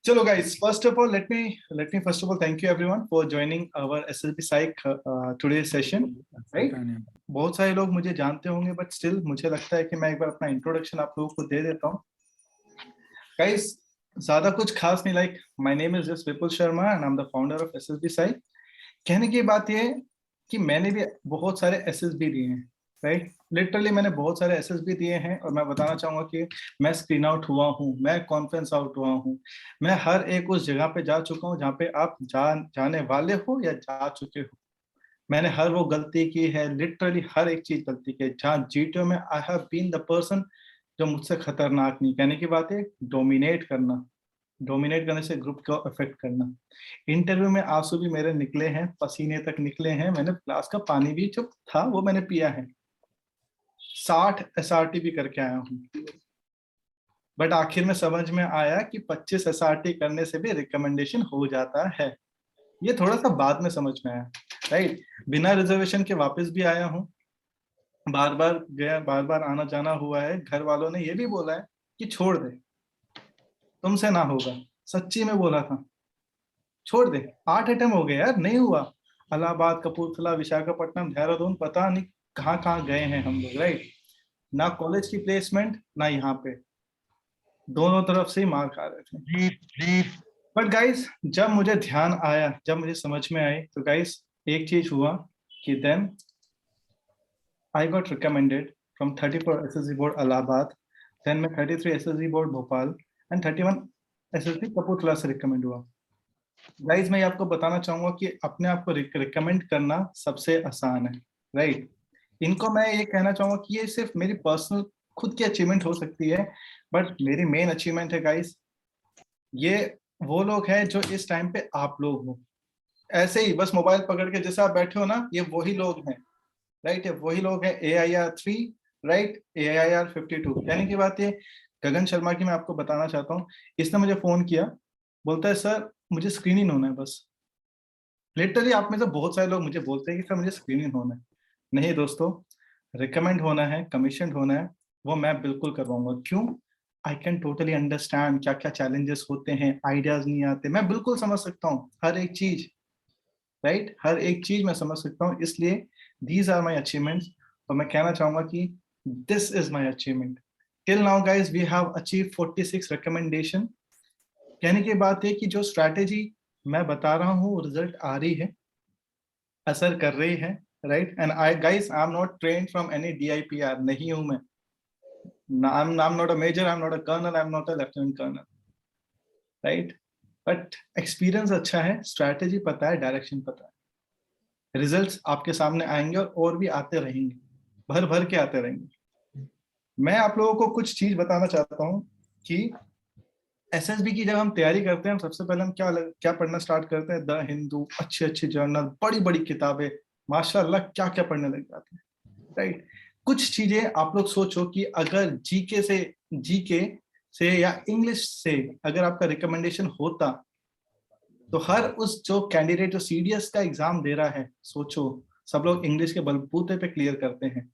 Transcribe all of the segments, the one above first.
चलो guys, first of all, let me first of all thank you everyone for joining our SSB Psych today's session. Right? बहुत सारे लोग मुझे जानते होंगे, but still मुझे लगता है कि मैं एक बार अपना इंट्रोडक्शन आप लोगों को दे देता हूँ. Guys, ज़्यादा कुछ खास नहीं. Like my name is just Vipul Sharma and I'm the founder of SSB Psych. कहने की बात ये कि मैंने भी बहुत सारे SSB दिए हैं. राइट, लिटरली मैंने बहुत सारे SSB दिए हैं और मैं बताना चाहूंगा कि मैं स्क्रीन आउट हुआ हूँ, मैं कॉन्फ्रेंस आउट हुआ हूँ, मैं हर एक उस जगह पे जा चुका हूँ जहाँ पे आप जाने वाले हो या जा चुके हो. मैंने हर वो गलती की है, लिटरली हर एक चीज गलती की है. जहाँ जीटीओ में I have been the person जो मुझसे खतरनाक नहीं. कहने की बात है डोमिनेट करना, डोमिनेट करने से ग्रुप को अफेक्ट करना. इंटरव्यू में आंसू भी मेरे निकले हैं, पसीने तक निकले हैं, मैंने ग्लास का पानी भी जो था वो मैंने पिया है. 60 SRT भी करके आया हूँ, बट आखिर में समझ में आया कि 25 SRT करने से भी रिकमेंडेशन हो जाता है. ये थोड़ा सा बाद में समझ में आया. राइट, बिना रिजर्वेशन के वापस भी आया हूँ, बार बार गया, बार बार आना जाना हुआ है. घर वालों ने ये भी बोला है कि छोड़ दे, तुमसे ना होगा. सच्ची में बोला था छोड़ दे. 8 अटेम्प्ट हो गए यार, नहीं हुआ. इलाहाबाद, कपूरथला, विशाखापट्टनम, देहरादून, पता नहीं कहाँ कहाँ गए हैं हम लोग. राइट, ना कॉलेज की प्लेसमेंट ना यहाँ पे, दोनों तरफ से ही मार खा रहे थे. बट गाइस, जब मुझे ध्यान आया, जब मुझे समझ में आई, तो गाइस एक चीज हुआ कि then I got recommended from 34 SSB board Allahabad, then मैं 33 SSB board Bhopal and 31 SSB Kapurthala से रिकमेंड हुआ. गाइस मैं आपको बताना चाहूंगा कि अपने आप को रिकमेंड करना सबसे आसान है. राइट, इनको मैं ये कहना चाहूंगा कि ये सिर्फ मेरी पर्सनल खुद की अचीवमेंट हो सकती है, बट मेरी मेन अचीवमेंट है गाइस, ये वो लोग हैं जो इस टाइम पे आप लोग हो. ऐसे ही बस मोबाइल पकड़ के जैसे आप बैठे हो ना, ये वही लोग हैं. राइट, ये वही लोग हैं. AIR 3, right, AIR 52. कहने की बात ये, गगन शर्मा की मैं आपको बताना चाहता हूँ. इसने मुझे फोन किया, बोलता है सर मुझे स्क्रीनिंग होना है बस. लिटरली आप में से बहुत सारे लोग मुझे बोलते हैं कि सर मुझे स्क्रीनिंग होना है. नहीं दोस्तों, रिकमेंड होना है, कमीशन होना है, वो मैं बिल्कुल करवाऊंगा. क्यों? आई कैन टोटली अंडरस्टैंड क्या क्या चैलेंजेस होते हैं, आइडियाज नहीं आते, मैं बिल्कुल समझ सकता हूँ हर एक चीज. राइट, हर एक चीज मैं समझ सकता हूँ. इसलिए दीज आर माई अचीवमेंट्स. और मैं कहना चाहूंगा कि this is my achievement. Till now guys we have achieve 46 recommendation. कहने की बात है कि जो स्ट्रैटेजी मैं बता रहा हूँ रिजल्ट आ रही है, असर कर रही है. Right, and I guys I am not trained from any DIPR. नहीं हूं मैं. I'm not a major, I'm not a colonel, I'm not a lieutenant colonel. Right, but experience अच्छा है, स्ट्रैटेजी पता है, डायरेक्शन पता है. रिजल्ट्स आपके सामने आएंगे और भी आते रहेंगे, भर भर के आते रहेंगे. मैं आप लोगों को कुछ चीज बताना चाहता हूँ कि SSB की जब हम तैयारी करते हैं, सबसे पहले हम क्या पढ़ना स्टार्ट करते हैं. द हिंदू, अच्छे अच्छे जर्नल, बड़ी बड़ी किताबें, माशाल्लाह क्या क्या पढ़ने लग जाते हैं. राइट, कुछ चीजें आप लोग सोचो कि अगर जीके से या इंग्लिश से अगर आपका रिकमेंडेशन होता, तो हर उस जो कैंडिडेट जो CDS का एग्जाम दे रहा है, सोचो सब लोग इंग्लिश के बलबूते पे क्लियर करते हैं,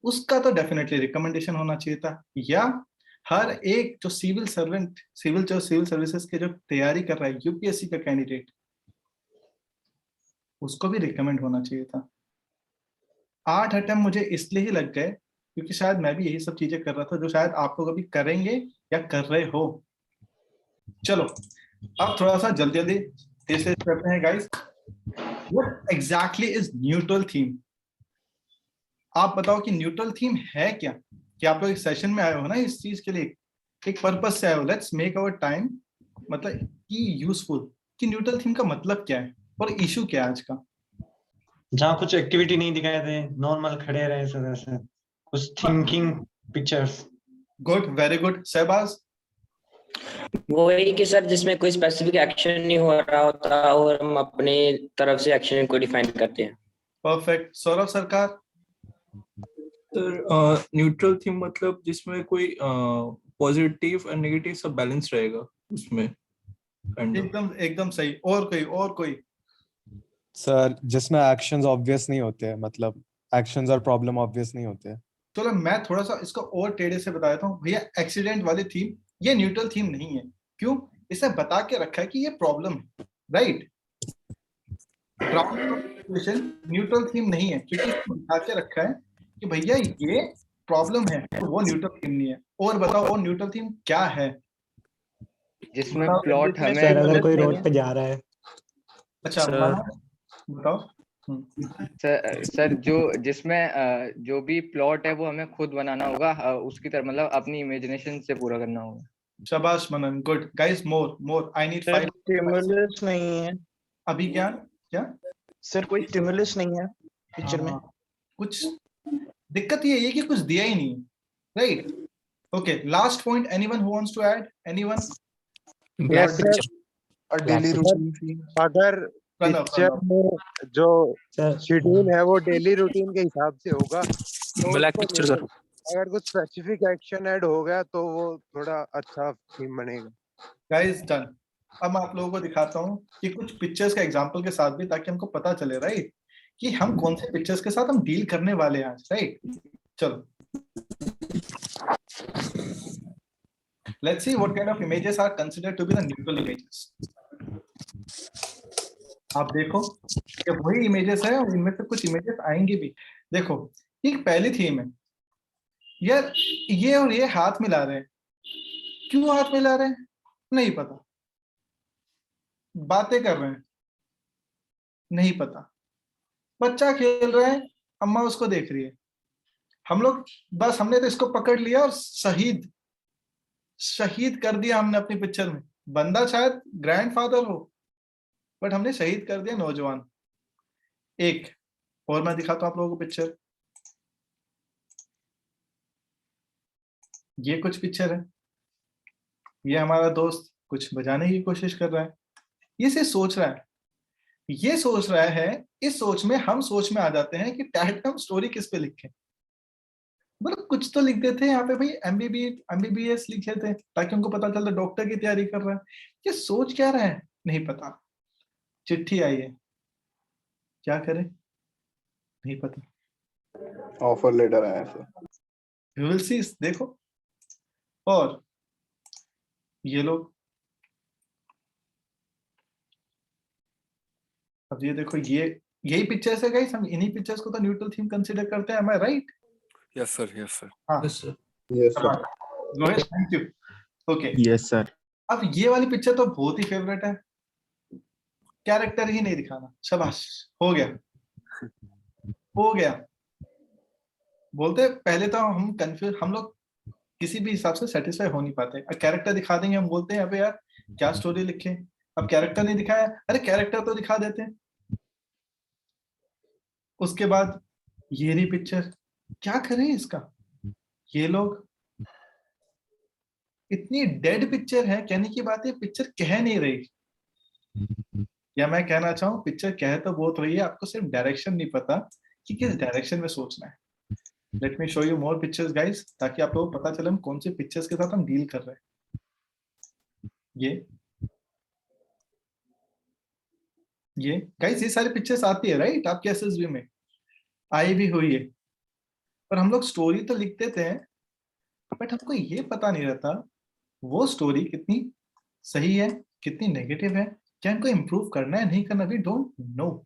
उसका तो डेफिनेटली रिकमेंडेशन होना चाहिए था. या हर एक जो सिविल सर्विसेज के जो तैयारी कर रहा है, UPSC का कैंडिडेट, उसको भी रिकमेंड होना चाहिए था. 8 अटेम्प्ट मुझे इसलिए ही लग गए क्योंकि शायद मैं भी यही सब चीजें कर रहा था जो शायद आप लोग अभी करेंगे या कर रहे हो. चलो अब थोड़ा सा जल्दी जल्दी डिस्कस करते हैं guys. What exactly is neutral theme? आप बताओ कि न्यूट्रल थीम है क्या? कि आप लोग इस सेशन में आए हो ना इस चीज के लिए, एक पर्पस से आए हो. लेट्स मेक आवर टाइम मतलब कि यूजफुल. कि न्यूट्रल थीम का मतलब क्या है और इशू क्या है आज का? जहाँ कुछ एक्टिविटी नहीं दिखाए थे, नॉर्मल खड़े रहे सर, ऐसे कुछ thinking pictures. Good, very good. Shahbaz? वही कि सर जिसमें कोई स्पेसिफिक एक्शन नहीं हो रहा होता और हम अपने तरफ से एक्शन को डिफाइन करते हैं. परफेक्ट. सौरभ सरकार? सर न्यूट्रल थीम मतलब जिसमें कोई पॉजिटिव और नेगेटिव सब बैलेंस रहेगा उसमें. एकदम सही. और कोई? सर जिसमें एक्शंस ऑब्वियस नहीं होते हैं, मतलब एक्शंस और प्रॉब्लम ऑब्वियस नहीं होते हैं. चलो मैं थोड़ा सा इसको और टेढ़े से बता देता हूँ भैया. एक्सीडेंट वाली थीम ये न्यूट्रल थीम नहीं है. क्यों? इसे बता के रखा है कि ये प्रॉब्लम है, राइट। न्यूट्रल थीम नहीं है, क्योंकि इसको बता के रखा है कि भैया ये प्रॉब्लम है, तो वो न्यूट्रल थीम नहीं है। और बताओ और न्यूट्रल थीम क्या है जिसमें बताओ। प्लॉट हमें सर अगर कोई नहीं रोड है। पे जा रहा है। अच्छा सर। मनोज, बताओ। सर जो जिसमें जो भी प्लॉट है वो हमें खुद बनाना होगा, उसकी तरह मतलब अपनी इमेजिनेशन से पूरा करना होगा। शाबाश Manan, good guys, more I need 5। Stimulus नहीं है अभी क्या क्या सर, कोई स्टिमुलस नहीं है पिक्चर में। कुछ दिक्कत ये है कि कुछ दिया ही नहीं, right. Okay, last point, anyone who wants to add, anyone? Blood Yes, picture. और डेली रूटीन, अगर प्रणव, पिक्चर में जो सर शेड्यूल है वो डेली रूटीन के हिसाब से होगा तो ब्लैक उसको पिक्चर सर। अगर कुछ स्पेसिफिक एक्शन ऐड हो गया तो वो थोड़ा अच्छा थीम बनेगा। Guys done. अब मैं आप लोगों को दिखाता हूँ कि कुछ पिक्चर्स का एग्जांपल के साथ भी, ताकि हमको पता चले, राइट, कि हम कौन से पिक्चर्स के साथ हम डील करने वाले हैं आज, राइट। चलो, let's see what kind of images are considered to be the neutral images. आप देखो कि वही इमेजेस है और इनमें से कुछ इमेजेस आएंगे भी। देखो, एक पहली थीम है यार, ये और ये हाथ मिला रहे हैं। क्यों हाथ मिला रहे हैं नहीं पता, बातें कर रहे हैं नहीं पता, बच्चा खेल रहा है, अम्मा उसको देख रही है। हम लोग बस हमने तो इसको पकड़ लिया और शहीद कर दिया हमने अपनी पिक्चर में। बंदा शायद ग्रैंडफादर हो, बट हमने शहीद कर दिया नौजवान। एक और मैं दिखाता हूं आप लोगों को पिक्चर। ये कुछ पिक्चर है, ये हमारा दोस्त कुछ बजाने की कोशिश कर रहा है, ये सिर्फ सोच रहा है, ये सोच रहा है। इस सोच में हम सोच में आ जाते हैं कि टैग हम स्टोरी किस पे लिखें। मतलब कुछ तो लिख देते हैं यहाँ पे भाई, एमबीबीएस लिखे थे ताकि उनको पता चलता डॉक्टर की तैयारी कर रहा है। ये सोच क्या रहा है नहीं पता। चिट्ठी आई है, क्या करें नहीं पता। ऑफर लेटर आया सर। You will see, देखो। और ये लोग, अब ये देखो, ये यही पिक्चर्स है गाइस, हम इन्हीं पिक्चर्स को तो न्यूट्रल थीम कंसीडर करते हैं, am I right? Yes sir, yes sir. हाँ, yes sir. Yes sir. Rohit, thank you. Okay, yes sir. अब ये वाली पिक्चर तो बहुत ही फेवरेट है, कैरेक्टर ही नहीं दिखाना। शाबाश, हो गया हो गया। बोलते पहले तो हम कंफ्यूज, हम लोग किसी भी हिसाब से सेटिस्फाई हो नहीं पाते। कैरेक्टर दिखा देंगे, हम बोलते हैं अबे यार क्या स्टोरी लिखे, अब कैरेक्टर नहीं दिखाया, अरे कैरेक्टर तो दिखा देते हैं। उसके बाद ये रही पिक्चर, क्या करें इसका। ये लोग इतनी डेड पिक्चर है, कहने की बात है पिक्चर कह नहीं रही। या मैं कहना चाहूँ पिक्चर कह तो बहुत रही है, आपको सिर्फ डायरेक्शन नहीं पता कि किस डायरेक्शन में सोचना है। Let me show you more pictures guys, ताकि आप लोगों को पता चले हम कौन से पिक्चर्स के साथ हम डील कर रहे हैं। ये गाइस, ये सारी पिक्चर्स आती है राइट आपके एसएसबी में, आई भी हुई है। पर हम लोग स्टोरी तो लिख देते हैं, बट हमको ये पता नहीं रहता वो स्टोरी कितनी सही है, कितनी नेगेटिव है, क्या इनको इम्प्रूव करना है नहीं करना, वी डोंट नो।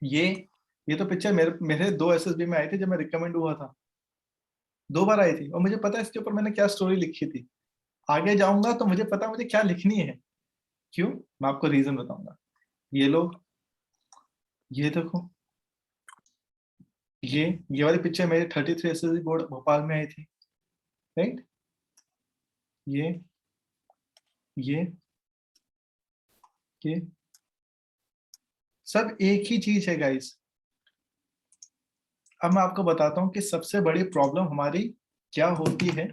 ये तो पिक्चर मेरे 2 एसएसबी में आई थी जब मैं रिकमेंड हुआ था, 2 बार आई थी, और मुझे पता है इसके ऊपर मैंने क्या स्टोरी लिखी थी। आगे जाऊंगा तो मुझे पता मुझे क्या लिखनी है। क्यों, मैं आपको रीजन बताऊंगा। ये लोग, ये देखो, ये वाली पिक्चर मेरे 33 एसएसबी बोर्ड भोपाल में आई थी, राइट। ये सब एक ही चीज है गाइस। अब मैं आपको बताता हूं कि सबसे बड़ी प्रॉब्लम हमारी क्या होती है।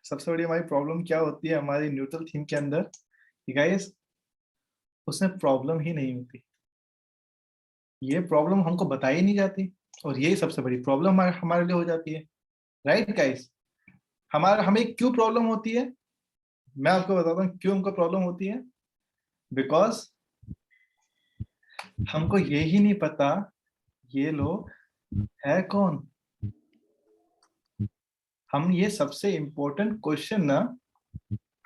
सबसे बड़ी हमारी प्रॉब्लम क्या होती है हमारी न्यूट्रल थीम के अंदर गाइस, उसमें प्रॉब्लम ही नहीं होती। ये प्रॉब्लम हमको बताई नहीं जाती, और यही सबसे बड़ी प्रॉब्लम हमारे लिए हो जाती है, राइट गाइस। हमें क्यों प्रॉब्लम होती है, मैं आपको बताता हूँ क्यों हमको प्रॉब्लम होती है। बिकॉज हमको यही नहीं पता ये लोग है कौन। हम ये सबसे इंपॉर्टेंट क्वेश्चन ना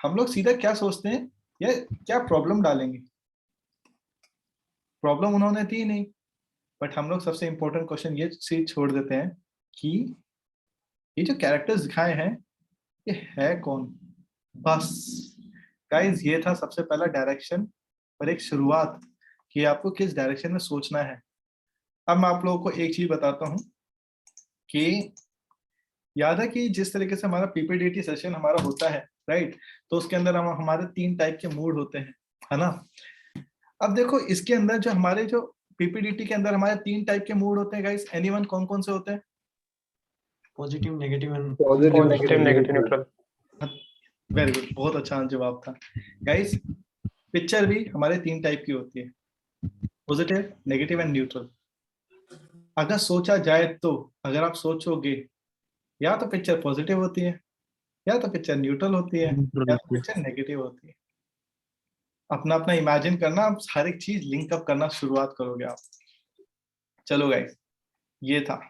हम लोग सीधा क्या सोचते हैं, ये क्या प्रॉब्लम डालेंगे, प्रॉब्लम उन्होंने दी नहीं, बट हम लोग सबसे इंपॉर्टेंट क्वेश्चन ये चीज छोड़ देते हैं कि ये जो कैरेक्टर्स दिखाए हैं ये है कौन। बस गाइस ये था सबसे पहला डायरेक्शन और एक शुरुआत कि आपको किस डायरेक्शन में सोचना है। अब मैं आप लोगों को एक चीज बताता हूं कि याद है कि जिस तरीके से हमारा पीपीडीटी सेशन हमारा होता है, राइट, तो उसके अंदर हम हमारे 3 टाइप के मूड होते हैं, है ना। अब देखो इसके अंदर जो हमारे जो पीपीडीटी के अंदर हमारे 3 टाइप के मूड होते हैं गाइस, एनीवन कौन कौन से होते हैं? Positive, negative and positive negative neutral. Very good, बहुत अच्छा जवाब था गाइस। पिक्चर भी हमारे 3 टाइप की होती है, पॉजिटिव, नेगेटिव एंड न्यूट्रल। अगर सोचा जाए तो अगर आप सोचोगे या तो पिक्चर पॉजिटिव होती है, या तो पिक्चर न्यूट्रल होती है, या तो पिक्चर नेगेटिव होती है। अपना अपना इमेजिन करना, आप हर एक चीज लिंक अप करना शुरुआत करोगे आप। चलो गाइस, ये था,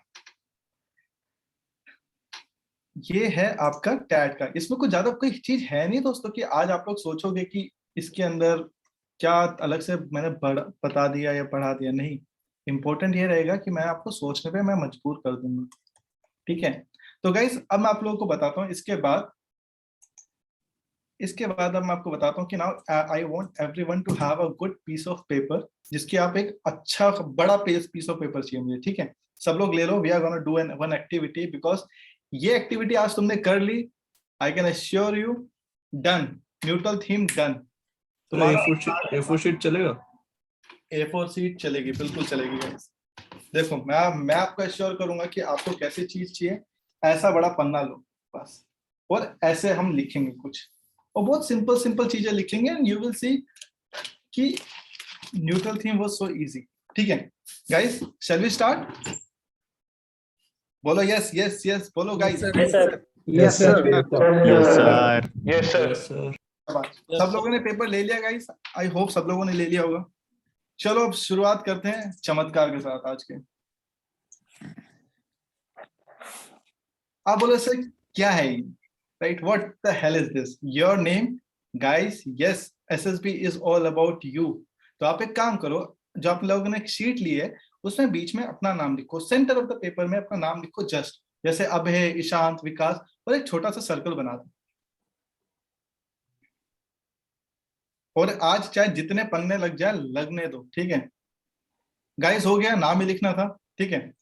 ये है आपका टैट का। इसमें कुछ ज्यादा कोई चीज है नहीं दोस्तों कि आज आप लोग सोचोगे कि इसके अंदर क्या अलग से मैंने बता दिया या पढ़ा दिया, नहीं। इंपॉर्टेंट ये रहेगा कि मैं आपको सोचने पे मैं मजबूर कर दूंगा, ठीक है। तो गाइस अब मैं आप लोगों को बताता हूँ इसके बाद अब मैं आपको बताता हूँ कि now I want everyone to have a good piece of paper, जिसकी आप एक अच्छा बड़ा पीस ऑफ पेपर चाहिए मुझे, ठीक है। सब लोग ले लो, we are gonna do one activity, because ये एक्टिविटी आज तुमने कर ली, I can assure you, done, neutral theme done. A4 sheet चलेगा? A4 शीट चलेगी, बिल्कुल चलेगी गाइस। देखो मैं आपको अश्योर करूंगा कि आपको कैसी चीज चाहिए, ऐसा बड़ा पन्ना लो बस, और ऐसे हम लिखेंगे कुछ, और बहुत सिंपल चीजें लिखेंगे, एंड यू विल सी कि neutral theme was so easy, ठीक है गाइस। Shall we start? बोलो यस यस यस, बोलो guys. Yes sir. Yes sir. Yes sir. Sir सब लोगों ने पेपर ले लिया गाइस? आई होप सब लोगों ने ले लिया होगा। चलो अब शुरुआत करते हैं चमत्कार के साथ आज के। आप बोलो सर क्या है ये, right, what the hell is this, your name guys, yes SSB is all about you. तो आप एक काम करो, जो आप लोगों ने एक शीट ली है उसमें बीच में अपना नाम लिखो, सेंटर ऑफ द पेपर में अपना नाम लिखो, जस्ट जैसे अभय, ईशांत, विकास, और एक छोटा सा सर्कल बना दो। और आज चाहे जितने पन्ने लग जाए लगने दो, ठीक है गाइस। हो गया, नाम ही लिखना था, ठीक है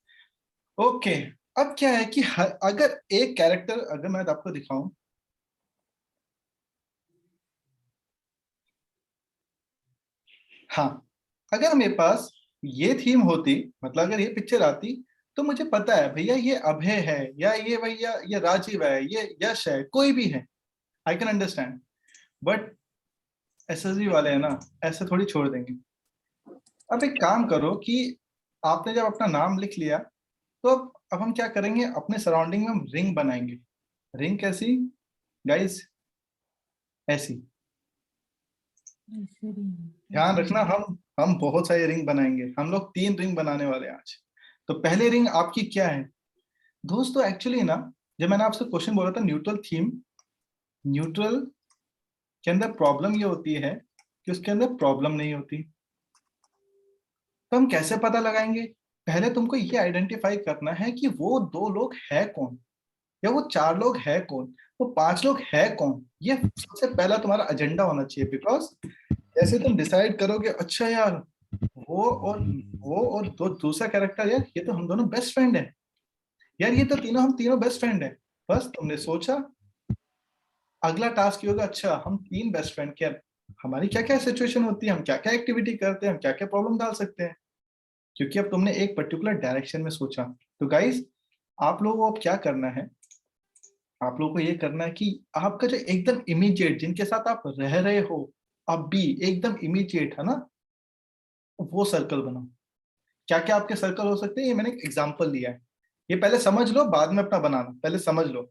ओके। अब क्या है कि अगर एक कैरेक्टर, अगर मैं आपको दिखाऊं, हाँ, अगर मेरे पास ये थीम होती, मतलब अगर ये पिक्चर आती, तो मुझे पता है भैया ये अभय है, या ये भैया ये राजीव है, ये यश है, कोई भी है, I can understand. But SSB वाले है ना, ऐसे थोड़ी छोड़ देंगे। अब एक काम करो कि आपने जब अपना नाम लिख लिया, तो अब हम क्या करेंगे, अपने सराउंडिंग में हम रिंग बनाएंगे। रिंग कैसी गाइस? ऐसी। ध्यान रखना, हम बहुत सारे रिंग बनाएंगे, हम लोग 3 रिंग बनाने वाले हैं आज। तो पहले रिंग आपकी क्या है दोस्तों? एक्चुअली ना, जब मैंने आपसे क्वेश्चन बोला था न्यूट्रल थीम, न्यूट्रल के अंदर प्रॉब्लम ये होती है कि उसके अंदर प्रॉब्लम नहीं होती। तो हम कैसे पता लगाएंगे? पहले तुमको ये आइडेंटिफाई करना है कि वो 2 लोग है कौन, या वो 4 लोग है कौन, वो 5 लोग है कौन। ये सबसे पहला तुम्हारा एजेंडा होना चाहिए, बिकॉज जैसे तुम डिसाइड करोगे, अच्छा यार वो और दूसरा कैरेक्टर, यार ये तो हम दोनों बेस्ट फ्रेंड है, यार ये तो हम तीनों बेस्ट फ्रेंड है। बस तुमने सोचा, अगला टास्क ये होगा, अच्छा हम 3 बेस्ट फ्रेंड, क्या हमारी क्या क्या सिचुएशन होती है, हम क्या क्या एक्टिविटी करते हैं, हम क्या क्या प्रॉब्लम डाल सकते हैं, क्योंकि अब तुमने एक पर्टिकुलर डायरेक्शन में सोचा। तो गाइस आप लोगों को क्या करना है, आप लोगों को ये करना है कि आपका जो एकदम इमीडिएट, जिनके साथ आप रह रहे हो अब भी एकदम इमीडिएट है ना, वो सर्कल बनाओ। क्या क्या आपके सर्कल हो सकते हैं, ये मैंने एक एग्जांपल दिया है, ये पहले समझ लो, बाद में अपना बनाना, पहले समझ लो।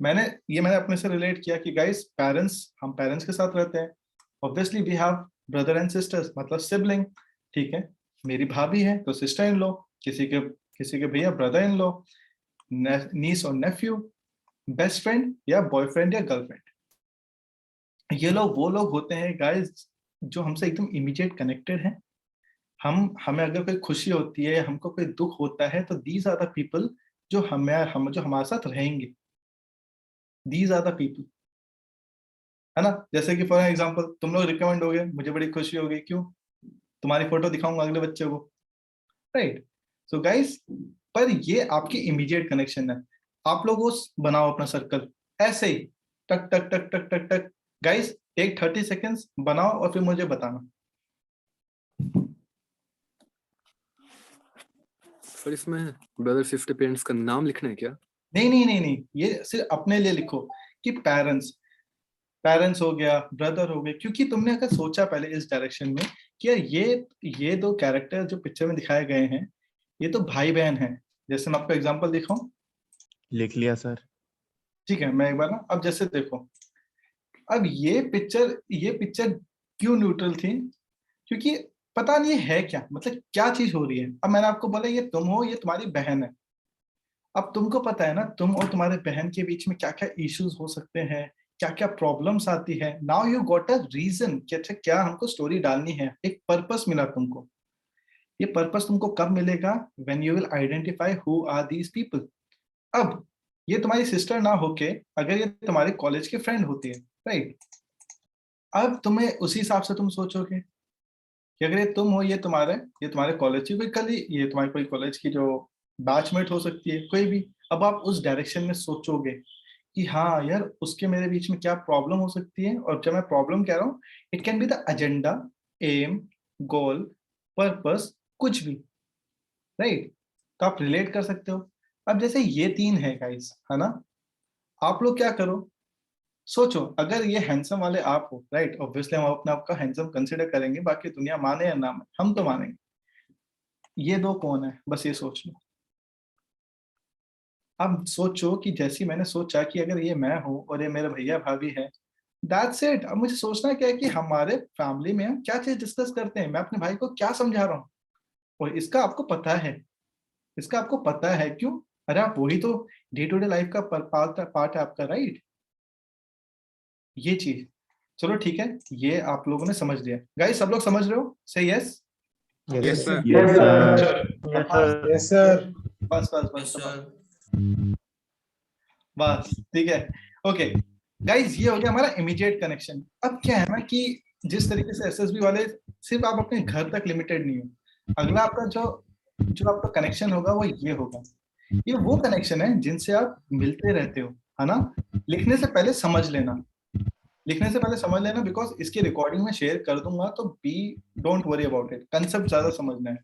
मैंने अपने से रिलेट किया कि गाइस पेरेंट्स, हम पेरेंट्स के साथ रहते हैं, obviously we have brother and sisters, मतलब सिबलिंग, ठीक है। मेरी भाभी है तो सिस्टर इन लो, किसी के भैया ब्रदर इन लो, नीस और नेफ्यू, बेस्ट फ्रेंड या बॉयफ्रेंड या गर्लफ्रेंड। ये लोग वो लोग होते हैं गाइस जो हमसे एकदम इमीडिएट कनेक्टेड हैं। हमें अगर कोई खुशी होती है, हमको कोई दुख होता है, तो दीज आर द पीपल जो जो हमारे साथ रहेंगे। दीज आर द पीपल, है ना। जैसे कि फॉर एग्जांपल तुम लोग रिकमेंड हो गए, मुझे बड़ी खुशी हो गई, क्यों? तुम्हारी फोटो दिखाऊंगा अगले बच्चे को, राइट। सो गाइस, पर ये आपकी इमीडिएट कनेक्शन है। आप लोग उस बनाओ अपना सर्कल ऐसे ही, टक टक टक टक टक टक। गाइस टेक 30 सेकेंड्स, बनाओ और फिर मुझे बताना। सर इसमें ब्रदर सिस्टर पेरेंट्स का नाम लिखना है क्या? नहीं नहीं नहीं नहीं, ये सिर्फ अपने लिए लिखो कि पेरेंट्स हो गया, ब्रदर हो गए, क्योंकि तुमने अगर सोचा पहले इस डायरेक्शन में कि यार ये दो कैरेक्टर जो पिक्चर में दिखाए गए हैं, ये तो भाई बहन हैं। जैसे मैं आपको एग्जांपल दिखाऊं, लिख लिया सर। ठीक है, मैं एक बार ना, अब जैसे देखो, अब ये पिक्चर क्यों न्यूट्रल थी? क्योंकि पता नहीं है क्या, मतलब क्या चीज हो रही है। अब मैंने आपको बोला ये तुम हो, ये तुम्हारी बहन है। अब तुमको पता है ना, तुम और तुम्हारे बहन के बीच में क्या क्या इश्यूज हो सकते हैं, क्या क्या प्रॉब्लम्स आती है। Now you got a reason कि अच्छा क्या हमको स्टोरी डालनी है, एक पर्पस मिला तुमको। ये पर्पस तुमको कब मिलेगा? When you will identify who are these people. अब ये तुम्हारी सिस्टर ना होके अगर ये तुम्हारे कॉलेज के फ्रेंड होती है, राइट, अब तुम्हें उसी हिसाब से तुम सोचोगे कि अगर ये तुम हो, ये तुम्हारे कॉलेज की कोई कली, ये तुम्हारी कोई कॉलेज की जो बैचमेट हो सकती है, कोई भी। अब आप उस डायरेक्शन में सोचोगे कि हाँ यार उसके मेरे बीच में क्या प्रॉब्लम हो सकती है। और जब मैं प्रॉब्लम कह रहा हूँ, it can be the agenda, aim, goal, purpose, कुछ भी, राइट। तो आप रिलेट कर सकते हो। अब जैसे ये तीन है गाइस, है ना, आप लोग क्या करो, सोचो अगर ये हैंडसम वाले आप हो, राइट, ऑब्वियसली हम अपने आप का हैंडसम कंसिडर करेंगे, बाकी दुनिया माने या ना माने, हम तो मानेंगे। ये दो कौन है, बस ये सोच लो। अब सोचो कि जैसी मैंने सोचा कि अगर ये मैं हूं और ये मेरे भैया भाभी है, दैट्स इट। अब मुझे सोचना क्या है कि हमारे फैमिली में हम क्या चीज डिस्कस करते हैं, मैं अपने भाई को क्या समझा रहा हूँ, और इसका आपको पता है, क्यों? अरे आप वही तो डे टू डे लाइफ का पार्ट है आपका, राइट। ये चीज, चलो ठीक है, ये आप लोगों ने समझ लिया। गाइस सब लोग समझ रहे हो? से yes yes sir. Yes sir. बस बस बस बस, ठीक है, ओके। गाइस ये हो गया हमारा इमीडिएट कनेक्शन। अब क्या है ना कि जिस तरीके से एसएसबी वाले सिर्फ आप अपने घर तक लिमिटेड नहीं हो, अगला आपका जो आपका कनेक्शन होगा वो ये होगा। ये वो कनेक्शन है जिनसे आप मिलते रहते हो, है ना। लिखने से पहले समझ लेना, बिकॉज इसकी रिकॉर्डिंग में शेयर कर दूंगा, तो don't worry about it, concept ज्यादा समझना है।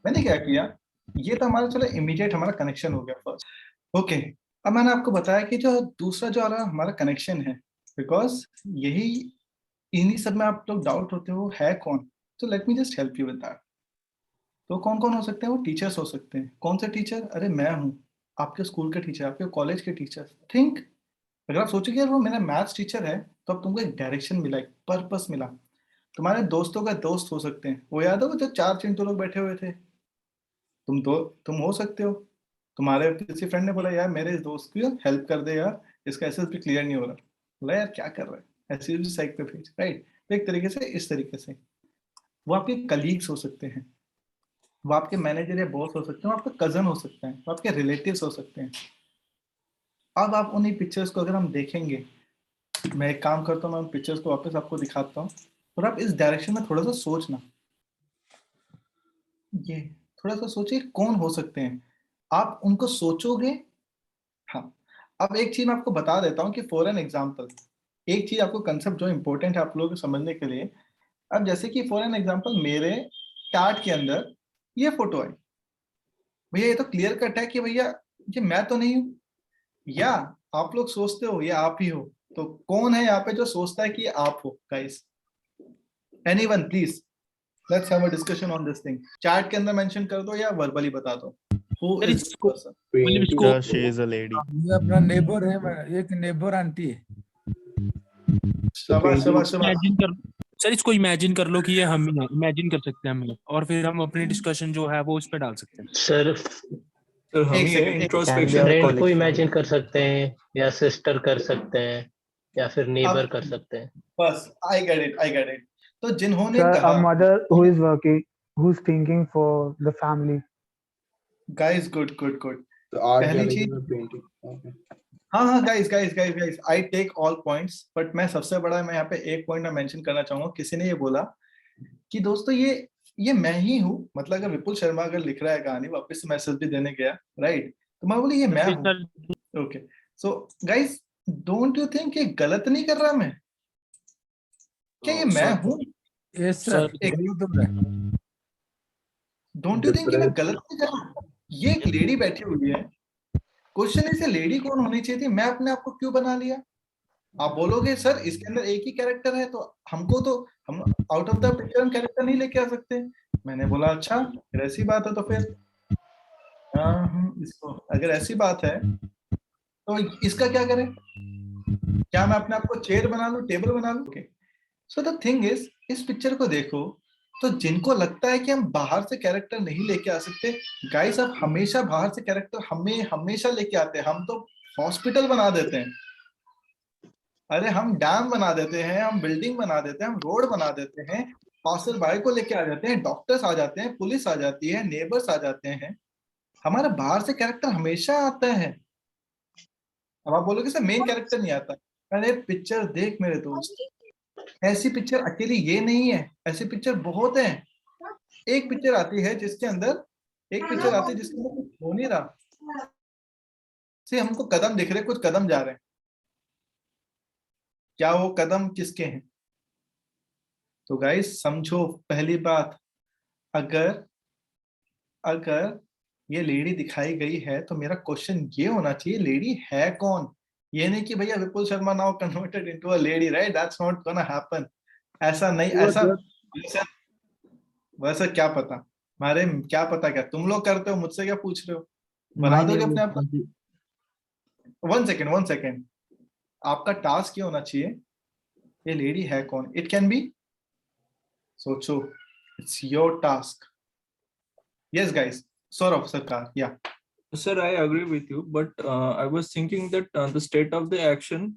मैंने क्या किया, ये तो हमारा चलो इमीडिएट हमारा कनेक्शन हो गया फर्स्ट, ओके। अब मैंने आपको बताया कि जो दूसरा जो हमारा कनेक्शन है, बिकॉज यही इन्हीं सब में आप लोग डाउट होते हो है कौन, तो let me just help you with that. तो कौन कौन हो सकते हैं? वो टीचर्स हो सकते हैं। कौन से टीचर? अरे मैं हूँ, आपके स्कूल के टीचर, आपके कॉलेज के टीचर। थिंक, अगर आप सोचोगे यार वो मेरा मैथ्स टीचर है, तो अब तुमको एक डायरेक्शन मिला, एक पर्पस मिला। तुम्हारे दोस्तों का दोस्त हो सकते हैं, वो याद है वो जो 4 चिंटू लोग बैठे हुए थे, तुम हो सकते हो। तुम्हारे किसी फ्रेंड ने बोला यार मेरे इस दोस्त की हेल्प कर दे यार, इसका एसएसबी क्लियर नहीं हो रहा। बोला यार क्या कर रहा है, एसएसबी साइट पे भेज, राइट। तो एक तरीके से इस तरीके से वो आपके कलीग्स हो सकते हैं, वो आपके मैनेजर या बॉस हो सकते हैं, वो आपका कजन हो सकते हैं, वो आपके रिलेटिव्स हो सकते हैं। अब आप उन्हीं पिक्चर्स को अगर हम देखेंगे, मैं एक काम करता हूँ, मैं उन पिक्चर्स को वापस आपको दिखाता हूँ, और आप इस डायरेक्शन में थोड़ा सा सोचना, ये थोड़ा सा सोचिए कौन हो सकते हैं, आप उनको सोचोगे। हाँ, अब एक चीज मैं आपको बता देता हूँ कि फॉर एन एग्जाम्पल, एक चीज आपको कंसेप्ट जो इंपॉर्टेंट है आप लोगों को समझने के लिए। अब जैसे कि फॉर एन एग्जाम्पल मेरे चार्ट के अंदर ये फोटो है, भैया ये तो क्लियर कट है कि भैया ये मैं तो नहीं हूँ, या आप लोग सोचते हो ये आप ही हो। तो कौन है यहाँ पे जो सोचता है कि ये आप हो? Guys anyone please, let's have a discussion on this thing. Chat के अंदर मेंशन कर दो या वर्बली बता दो, who is this person? Sir, she is a lady. ये अपना नेबर है, एक नेबर आंटी है। शाबाश शाबाश शाबाश। इमेजिन कर सर, इसको इमेजिन कर लो कि ये हम ही हैं, इमेजिन कर सकते हैं हम ही, और फिर हम अपनी डिस्कशन जो है वो उस पर डाल सकते हैं। सर हम एक ही सेकंड, इंट्रोस्पेक्शन फ्रेंड को इमेजिन कर सकते हैं या सिस्टर कर सकते हैं। या फिर नेबर अब कर सकते हैं। बस आई गेट इट। तो जिन्होंने Sir, a कहा mother who is working, who's thinking for the family. Guys good तो आर्ट पहली गैलरी चीज, में पेंटिंग। हाँ guys I take all points, but मैं सबसे बड़ा मैं यहाँ पे एक पॉइंट मैं मेंशन करना चाहूंगा। किसी ने ये बोला कि दोस्तों ये मैं ही हूँ, मतलब अगर विपुल शर्मा अगर लिख रहा है कहानी, वापस से मैसेज भी देने गया, राइट, तो मैं बोली ये मैं हूँ। Okay, so guys don't you think ये गलत नहीं कर रहा मैं? क्या ये मैं हूँ? Yes, sir. Don't you think कि मैं गलत नहीं कर रहा? ये एक लेडी बैठी हुई है, क्वेश्चन इसे लेडी कौन होनी चाहिए थी, मैं अपने आप को क्यों बना लिया? आप बोलोगे सर इसके अंदर एक ही कैरेक्टर है, तो हम आउट ऑफ द पिक्चर हम कैरेक्टर नहीं लेके आ सकते। मैंने बोला अच्छा फिर ऐसी बात है, तो फिर इसको अगर ऐसी बात है तो इसका क्या करें? क्या मैं अपने आप को चेयर बना लूं, टेबल बना लूं? Okay, so the thing is, इस पिक्चर को देखो तो जिनको लगता है कि हम बाहर से कैरेक्टर नहीं लेके आ सकते, गाइस आप हमेशा बाहर से कैरेक्टर हमेशा लेके आते हैं। हम तो हॉस्पिटल बना देते हैं, अरे हम डैम बना देते हैं, हम बिल्डिंग बना देते हैं, हम रोड बना देते हैं, पासर बाय को लेके आ जाते हैं, डॉक्टर्स आ जाते हैं, पुलिस आ जाती है, नेबर्स आ जाते हैं, हमारा बाहर से कैरेक्टर हमेशा आता है। अब आप बोलोगे सर मेन कैरेक्टर नहीं आता, अरे पिक्चर देख मेरे दोस्त, ऐसी पिक्चर अकेली ये नहीं है, ऐसी पिक्चर बहुत है। एक पिक्चर आती है जिसके अंदर कुछ हो नहीं रहा, से हमको कदम दिख रहे, कुछ कदम जा रहे हैं, क्या वो कदम किसके हैं? तो गाइस समझो, पहली बात, अगर ये लेडी दिखाई गई है तो मेरा क्वेश्चन ये होना चाहिए लेडी है कौन? ये नहीं कि भैया Vipul Sharma now converted into a lady, right? That's not gonna happen. ऐसा नहीं, वैसा क्या पता हमारे, क्या पता क्या तुम लोग करते हो, मुझसे क्या पूछ रहे हो? बना दोगे अपने आप। 1 सेकेंड, आपका टास्क ये होना चाहिए ये लेडी है कौन? इट कैन बी, सोचो, it's your task. Yes guys, Saurav Sarkar, yeah. Sir, I agree with you, but I was thinking that the state of the action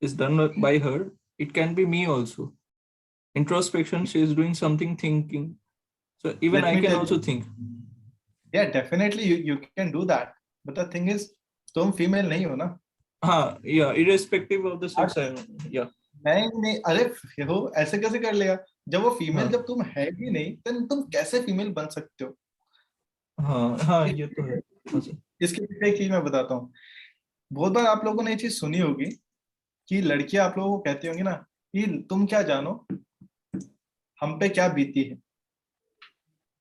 is done by her. It can be me also. Introspection, she is doing something thinking. So even I can also think. Yeah, definitely you can do that. But the thing is, तुम female नहीं हो ना? हाँ, yeah, irrespective of the sex, yeah. नहीं, अरे हो ऐसे कैसे कर लेगा? जब वो फीमेल, जब तुम है ही नहीं, then तुम कैसे फीमेल बन सकते हो? हाँ ये तो है। इसके पीछे एक चीज मैं बताता हूँ। बहुत बार आप लोगों ने ये चीज सुनी होगी कि लड़कियां आप लोगों को कहती होंगी ना कि तुम क्या जानो हम पे क्या बीती है।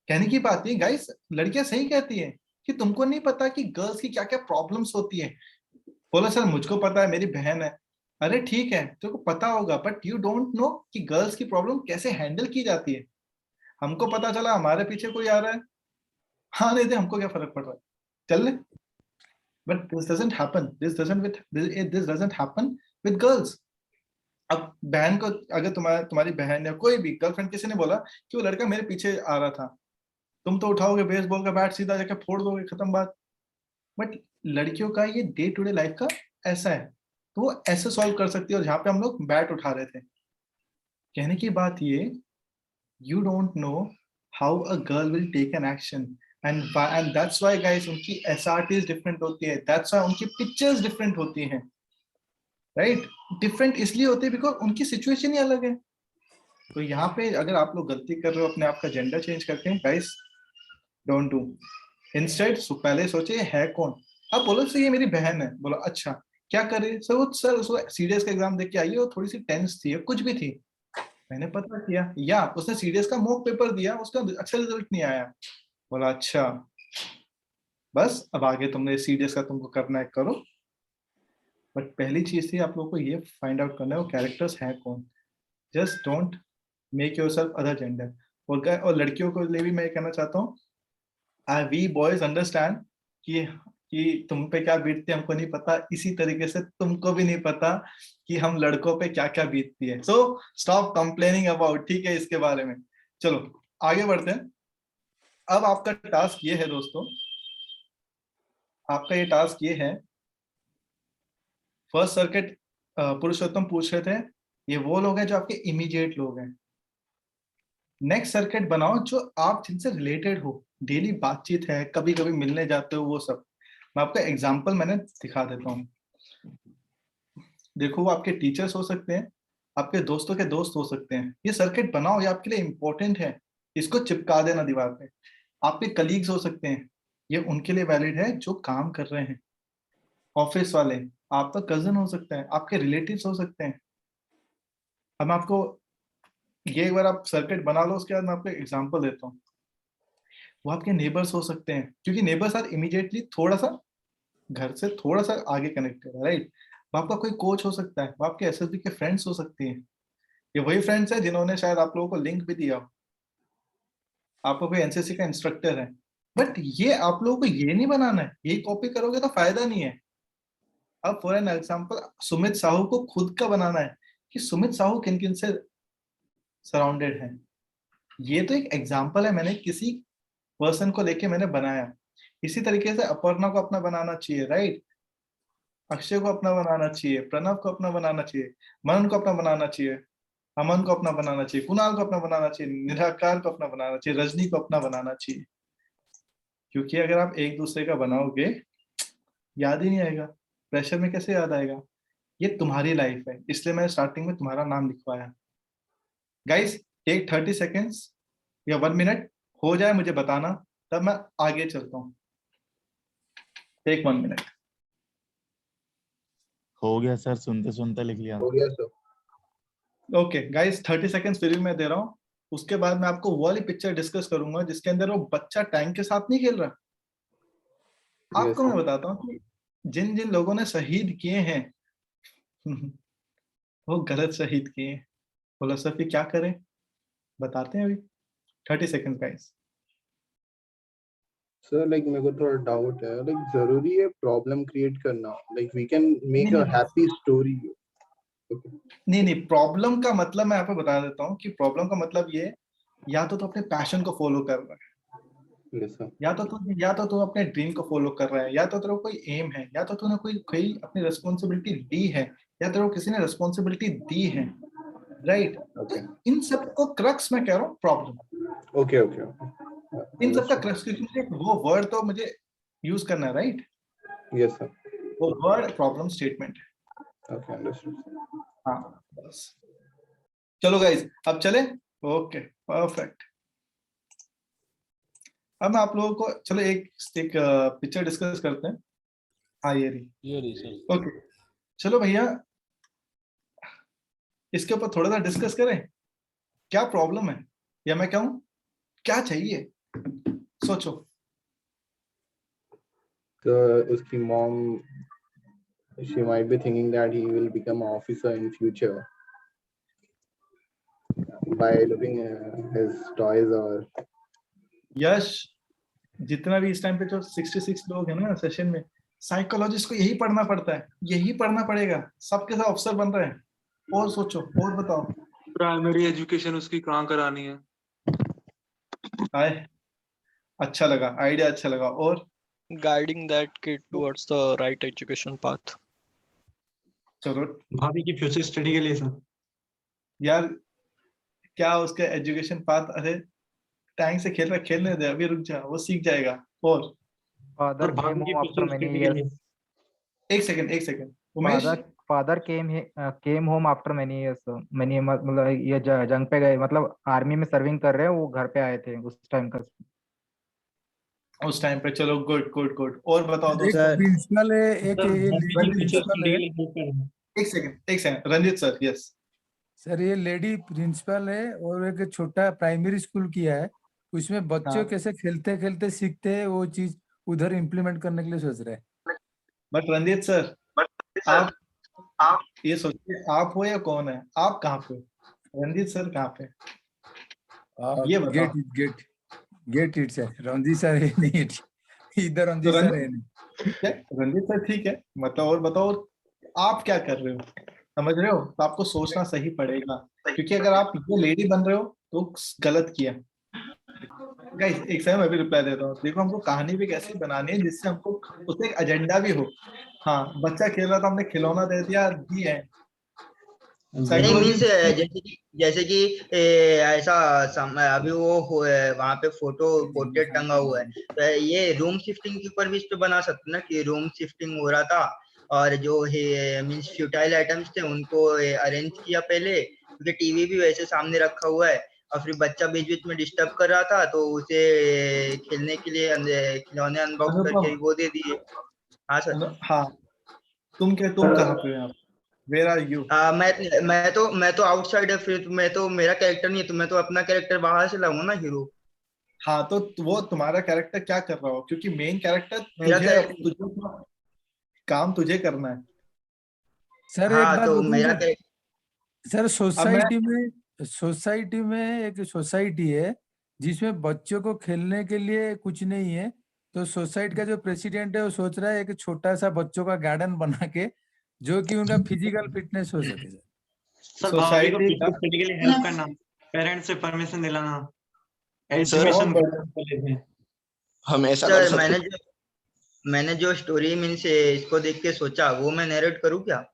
कहने की बात नहीं गाइस, लड़कियां सही कहती हैं कि तुमको नहीं पता कि गर्ल्स की क्या क्या प्रॉब्लम्स होती है। बोला सर मुझको पता है, मेरी बहन है। अरे ठीक है, तेरे को पता होगा, बट यू डोंट नो कि गर्ल्स की प्रॉब्लम कैसे हैंडल की जाती है। हमको पता चला हमारे पीछे कोई आ रहा है, हाँ नहीं दे, हमको क्या फर्क पड़ रहा है, चल ले। But this doesn't happen with girls. अब बहन को, अगर तुम्हारी बहन या कोई भी गर्लफ्रेंड, किसी ने बोला कि वो लड़का मेरे पीछे आ रहा था, तुम तो उठाओगे बेसबॉल का बैट, सीधा जाके फोड़ दोगे, खत्म बात। बट लड़कियों का ये डे टू डे लाइफ का ऐसा है, तो वो ऐसे सॉल्व कर सकती है। और जहाँ पे हम लोग बैट उठा रहे थे, कहने की बात ये, you don't know how a girl will take an action, and that's why guys उनकी SRTs डिफरेंट होती है, that's why उनकी पिक्चर्स डिफरेंट होती हैं, राइट? डिफरेंट इसलिए होती है बिकॉज उनकी सिचुएशन ही अलग है। तो यहाँ पे अगर आप लोग गलती कर रहे हो अपने आप का जेंडर चेंज करके, गाइस डोंट डू। इंस्टेड पहले सोचे है कौन। अब बोलो सर ये मेरी बहन है, बोलो अच्छा क्या करे सर उसको सीडीएस का एग्जाम देख के आई है, वो थोड़ी सी टेंस थी, कुछ भी थी, मैंने पता किया, या उसने सीडीएस का मॉक पेपर दिया, उसका अच्छा रिजल्ट नहीं आया, बोला अच्छा बस अब आगे तुमने सीडीएस का तुमको करना है करो। बट पहली चीज थी आप लोगों को ये फाइंड आउट करना है वो कैरेक्टर्स हैं कौन। Just don't make yourself other gender. और लड़कियों को लिए भी मैं कहना चाहता हूँ, वी बॉयज अंडरस्टैंड कि तुम पे क्या बीतती है हमको नहीं पता, इसी तरीके से तुमको भी नहीं पता कि हम लड़कों पे क्या क्या बीतती है। सो स्टॉप कंप्लेनिंग अबाउट, ठीक है, इसके बारे में। चलो आगे बढ़ते हैं। अब आपका टास्क ये है दोस्तों, आपका ये टास्क ये है, फर्स्ट सर्किट पुरुषोत्तम पूछ रहे थे, ये वो लोग हैं जो आपके इमीडिएट लोग हैं। नेक्स्ट सर्किट बनाओ जो आप जिनसे रिलेटेड हो, डेली बातचीत है, कभी कभी मिलने जाते हो, वो सब। मैं आपको एग्जांपल मैंने दिखा देता हूँ। देखो, वो आपके टीचर्स हो सकते हैं, आपके दोस्तों के दोस्त हो सकते हैं। ये सर्किट बनाओ, ये आपके लिए इंपॉर्टेंट है, इसको चिपका देना दीवार पे। आपके कलीग्स हो सकते हैं, ये उनके लिए वैलिड है जो काम कर रहे हैं। ऑफिस वाले, आपका कजन हो सकता है, आपके रिलेटिव्स हो सकते हैं। अब मैं आपको ये एक बार आप सर्किट बना लो, उसके बाद मैं आपको एग्जांपल देता हूँ। वो आपके नेबर्स हो सकते हैं, क्योंकि नेबर्स आर इमीडिएटली थोड़ा सा घर से थोड़ा सा आगे कनेक्टेड है, राइट। वो आपका कोई कोच हो सकता है, वो आपके एसएसबी के फ्रेंड्स हो सकते हैं। ये वही फ्रेंड्स हैं जिन्होंने शायद आप लोगों को लिंक भी दिया हो। आपको कोई एनसीसी का इंस्ट्रक्टर है, बट ये आप लोगों को ये नहीं बनाना है, यही कॉपी करोगे तो फायदा नहीं है। अब for an example, Sumit Sahu को खुद का बनाना है कि सुमित साहू किन किन से सराउंडेड है। ये तो एक एग्जांपल है, मैंने किसी पर्सन को लेके मैंने बनाया। इसी तरीके से अपर्णा को अपना बनाना चाहिए, राइट। अक्षय को अपना बनाना चाहिए, प्रणव को अपना बनाना चाहिए, मनन को अपना बनाना चाहिए, अमन को अपना बनाना चाहिए, कुणाल को अपना बनाना चाहिए, निराकार को अपना बनाना चाहिए, रजनी को अपना बनाना चाहिए। क्योंकि अगर आप एक दूसरे का बनाओगे, याद ही नहीं आएगा। प्रेशर में कैसे याद आएगा? ये तुम्हारी लाइफ है, इसलिए मैंने स्टार्टिंग में तुम्हारा नाम लिखवाया। गाइस, टेक 30 सेकेंड्स या 1 मिनट हो जाए मुझे बताना, तब मैं आगे चलता हूँ। Take 1 minute. हो गया सर, सुनते सुनते लिख लिया। हो गया सर। ओके गाइस, 30 सेकेंड्स फिर भी मैं दे रहा हूँ। उसके बाद मैं आपको वो वाली पिक्चर डिस्कस करूंगा जिसके अंदर वो बच्चा टैंक के साथ नहीं खेल रहा। आपको मैं बताता हूँ कि जिन जिन लोगों ने शहीद किए हैं वो गलत शहीद किए हैं। फिलोसफी क्या करें बताते हैं अभी। 30 सेकेंड गाइस। सर लाइक मेरे को थोड़ा डाउट है, लाइक जरूरी है प्रॉब्लम क्रिएट करना? Like we can make a happy story. नहीं, प्रॉब्लम का मतलब मैं आपको बता देता हूँ कि प्रॉब्लम का मतलब ये, या तो अपने पैशन को फॉलो कर रहा है, या तो तू अपने ड्रीम को फॉलो कर रहा है, या तो तेरे को कोई एम है, या तो तूने कोई अपनी रिस्पॉन्सिबिलिटी ली है, या तेरे को किसी ने रिस्पॉन्सिबिलिटी दी है, राइट। इन सब को क्रक्स में कह रहा हूँ प्रॉब्लम। ओके ओके, इन सब का क्रक्स, क्योंकि वो वर्ड तो मुझे यूज करना है, राइट। यस सर, वो वर्ड प्रॉब्लम स्टेटमेंट है। Okay understood. हाँ बस, चलो गाइस अब चले। Okay perfect. अब मैं आप लोगों को, चलो एक पिक्चर डिस्कस करते हैं। हाँ ये रही। ओके चलो भैया, इसके ऊपर थोड़ा सा डिस्कस करें। क्या प्रॉब्लम है, या मैं कहूँ क्या चाहिए, सोचो। तो उसकी mom, she might be thinking that he will become an officer in future by looking his toys or यश, जितना भी इस टाइम पे जो 66 लोग हैं ना सेशन में, साइकोलॉजिस्ट को यही पढ़ना पड़ता है, यही पढ़ना पड़ेगा। सबके साथ अफसर बन रहे हैं। और सोचो, और बताओ। प्राइमरी एजुकेशन उसकी कहाँ करानी है? आए, अच्छा लगा, आइडिया अच्छा लगा। और guiding that kid towards the right education path. चलो, भाभी की फ्यूचर स्टडी के लिए सर। यार क्या उसके एजुकेशन पाथ, अरे टैंक से खेल रहा, खेलने दे, अभी रुक जा, वो सीख जाएगा। और Father came home after many years. एक second Umesh. Father came home after many years. मतलब ये जंग पे गए, मतलब आर्मी में सर्विंग कर रहे हैं, वो घर पे आए थे उस टाइम का। उस टाइम पे, चलो गुड। और बताओ दोस्तों। एक प्रिंसिपल है, एक second Ranjit sir. Yes sir, ये लेडी प्रिंसिपल है और एक छोटा प्राइमरी स्कूल किया है। उसमें बच्चों कैसे खेलते खेलते सीखते हैं, वो चीज उधर इम्प्लीमेंट करने के लिए सोच रहे हैं। बट रंजित सर, आप ये सोचिए, आप हो या कौन है? आप कहाँ पे? रंजित सर कहाँ पे? ये बताओ। Get it sir, Ranjit sir है नहीं इधर, रंजीत सर है नहीं। ठीक है, रंजीत सर ठीक है, मतलब और बताओ आप क्या कर रहे हो, समझ रहे हो? तो आपको सोचना सही पड़ेगा, क्योंकि अगर आप ये लेडी बन रहे हो तो गलत किया। गाइस एक सेकंड मैं भी रिप्लाई देता हूँ। देखो हमको कहानी भी कैसी बनानी है जिससे हमको उससे एक एजेंडा भी हो। हाँ बच्चा खेल रहा था, हमने खिलौना दे दिया, दी है नहीं मीन्स साइकोलॉजी। जैसे कि ऐसा अभी वो वहां पे फोटो पोर्ट्रेट टंगा हुआ है, तो ये रूम शिफ्टिंग के ऊपर भी इस पे बना सकते ना कि रूम शिफ्टिंग हो रहा था और जो मीन्स फ्यूटाइल आइटम्स थे उनको अरेंज किया पहले, क्योंकि टीवी भी वैसे सामने रखा हुआ है और फिर बच्चा बीच बीच में डिस्टर्ब कर रहा था तो उसे खेलने के लिए खिलौने अनबॉक्स करके वो दे दिए। हाँ सर। हाँ तुम कहाँ पे हो यहाँ? Where are you? मैं तो आउटसाइडर, फिर मैं तो मेरा कैरेक्टर नहीं है, तो मैं तो अपना कैरेक्टर बाहर से लाऊंगा ना हीरो। हाँ तो वो तुम्हारा कैरेक्टर क्या कर रहा हो, क्योंकि मेन कैरेक्टर मेरा तुझे काम तुझे करना है। सर एक हाँ बात तो बताऊं मेरा सर? सर अब मैं सोसाइटी में एक सोसाइटी है जिसमें बच्चों को खेलने के लिए कुछ नहीं है, तो सोसाइटी का जो प्रेसिडेंट है वो सोच रहा है एक छोटा सा बच्चों का गार्डन बना के जो कि उनका फिजिकल फिटनेस हो सके सर। सर भाभी को फिजिकल के लिए हेल्प करना, पेरेंट्स से परमिशन दिलाना, एजुकेशन लेते हैं। हम ऐसा कर सर सकते मैंने जो स्टोरी मीन्स इसको देख के सोचा वो मैं नरेट करूँ क्या?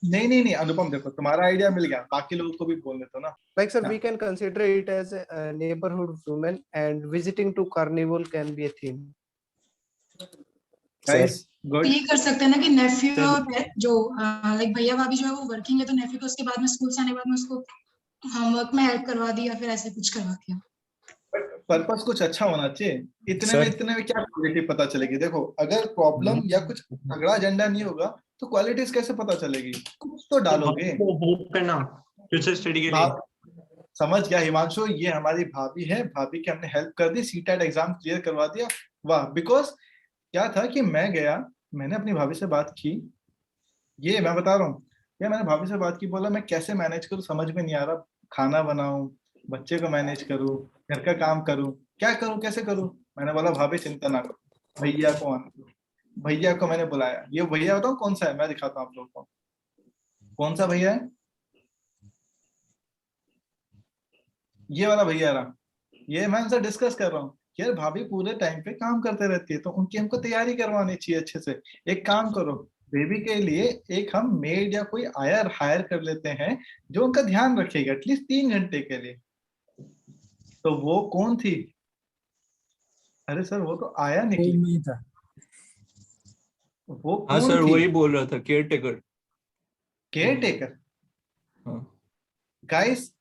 नहीं अनुपम, देखो तुम्हारा आइडिया मिल गया, बाकी लोगों को भी बोल देते हो ना। Like sir, we can consider it as a neighborhood woman and visiting to carnival can be a theme. Guys, good. ये कर सकते हैं ना कि नेफ्यू जो लाइक भैया भाभी जो है वो वर्किंग है, तो नेफ्यू को उसके बाद में स्कूल से आने के बाद में उसको होमवर्क में हेल्प करवा दी या फिर ऐसे कुछ करवा दिया। पर्पस कुछ अच्छा होना चाहिए। इतने में क्या क्वालिटी पता चलेगी? देखो अगर प्रॉब्लम या कुछ तगड़ा एजेंडा नहीं होगा तो क्वालिटीज कैसे पता चलेगी? कुछ तो डालोगे। फ्यूचर स्टडी के लिए समझ गया हिमांशु, ये हमारी भाभी है, भाभी की हमने हेल्प कर दी, सीटेट एग्जाम क्लियर करवा दिया। वाह। बिकॉज क्या था कि मैं गया, मैंने अपनी भाभी से बात की, ये मैं बता रहा हूँ, या मैंने भाभी से बात की, बोला मैं कैसे मैनेज करूँ, समझ में नहीं आ रहा, खाना बनाऊं, बच्चे को मैनेज करूं, घर का काम करूं, क्या करूं, कैसे करूं। मैंने बोला भाभी चिंता ना करो, भैया को आना। भैया को मैंने बुलाया। ये भैया बताओ कौन सा है, मैं दिखाता हूँ आप लोगों को कौन सा भैया है। ये वाला भैया रहा। ये मैं उनसे डिस्कस कर रहा हूँ, यार भाभी पूरे टाइम पे काम करते रहती है तो उनकी हमको तैयारी करवानी चाहिए अच्छे से। एक काम करो, बेबी के लिए एक हम मेड या कोई आयर हायर कर लेते हैं जो उनका ध्यान रखेगा एटलीस्ट 3 घंटे के लिए। तो वो कौन थी? अरे सर वो तो आया निकली। नहीं था वो हाँ कौन सर, थी? वही बोल रहा था, केयर टेकर। गाइस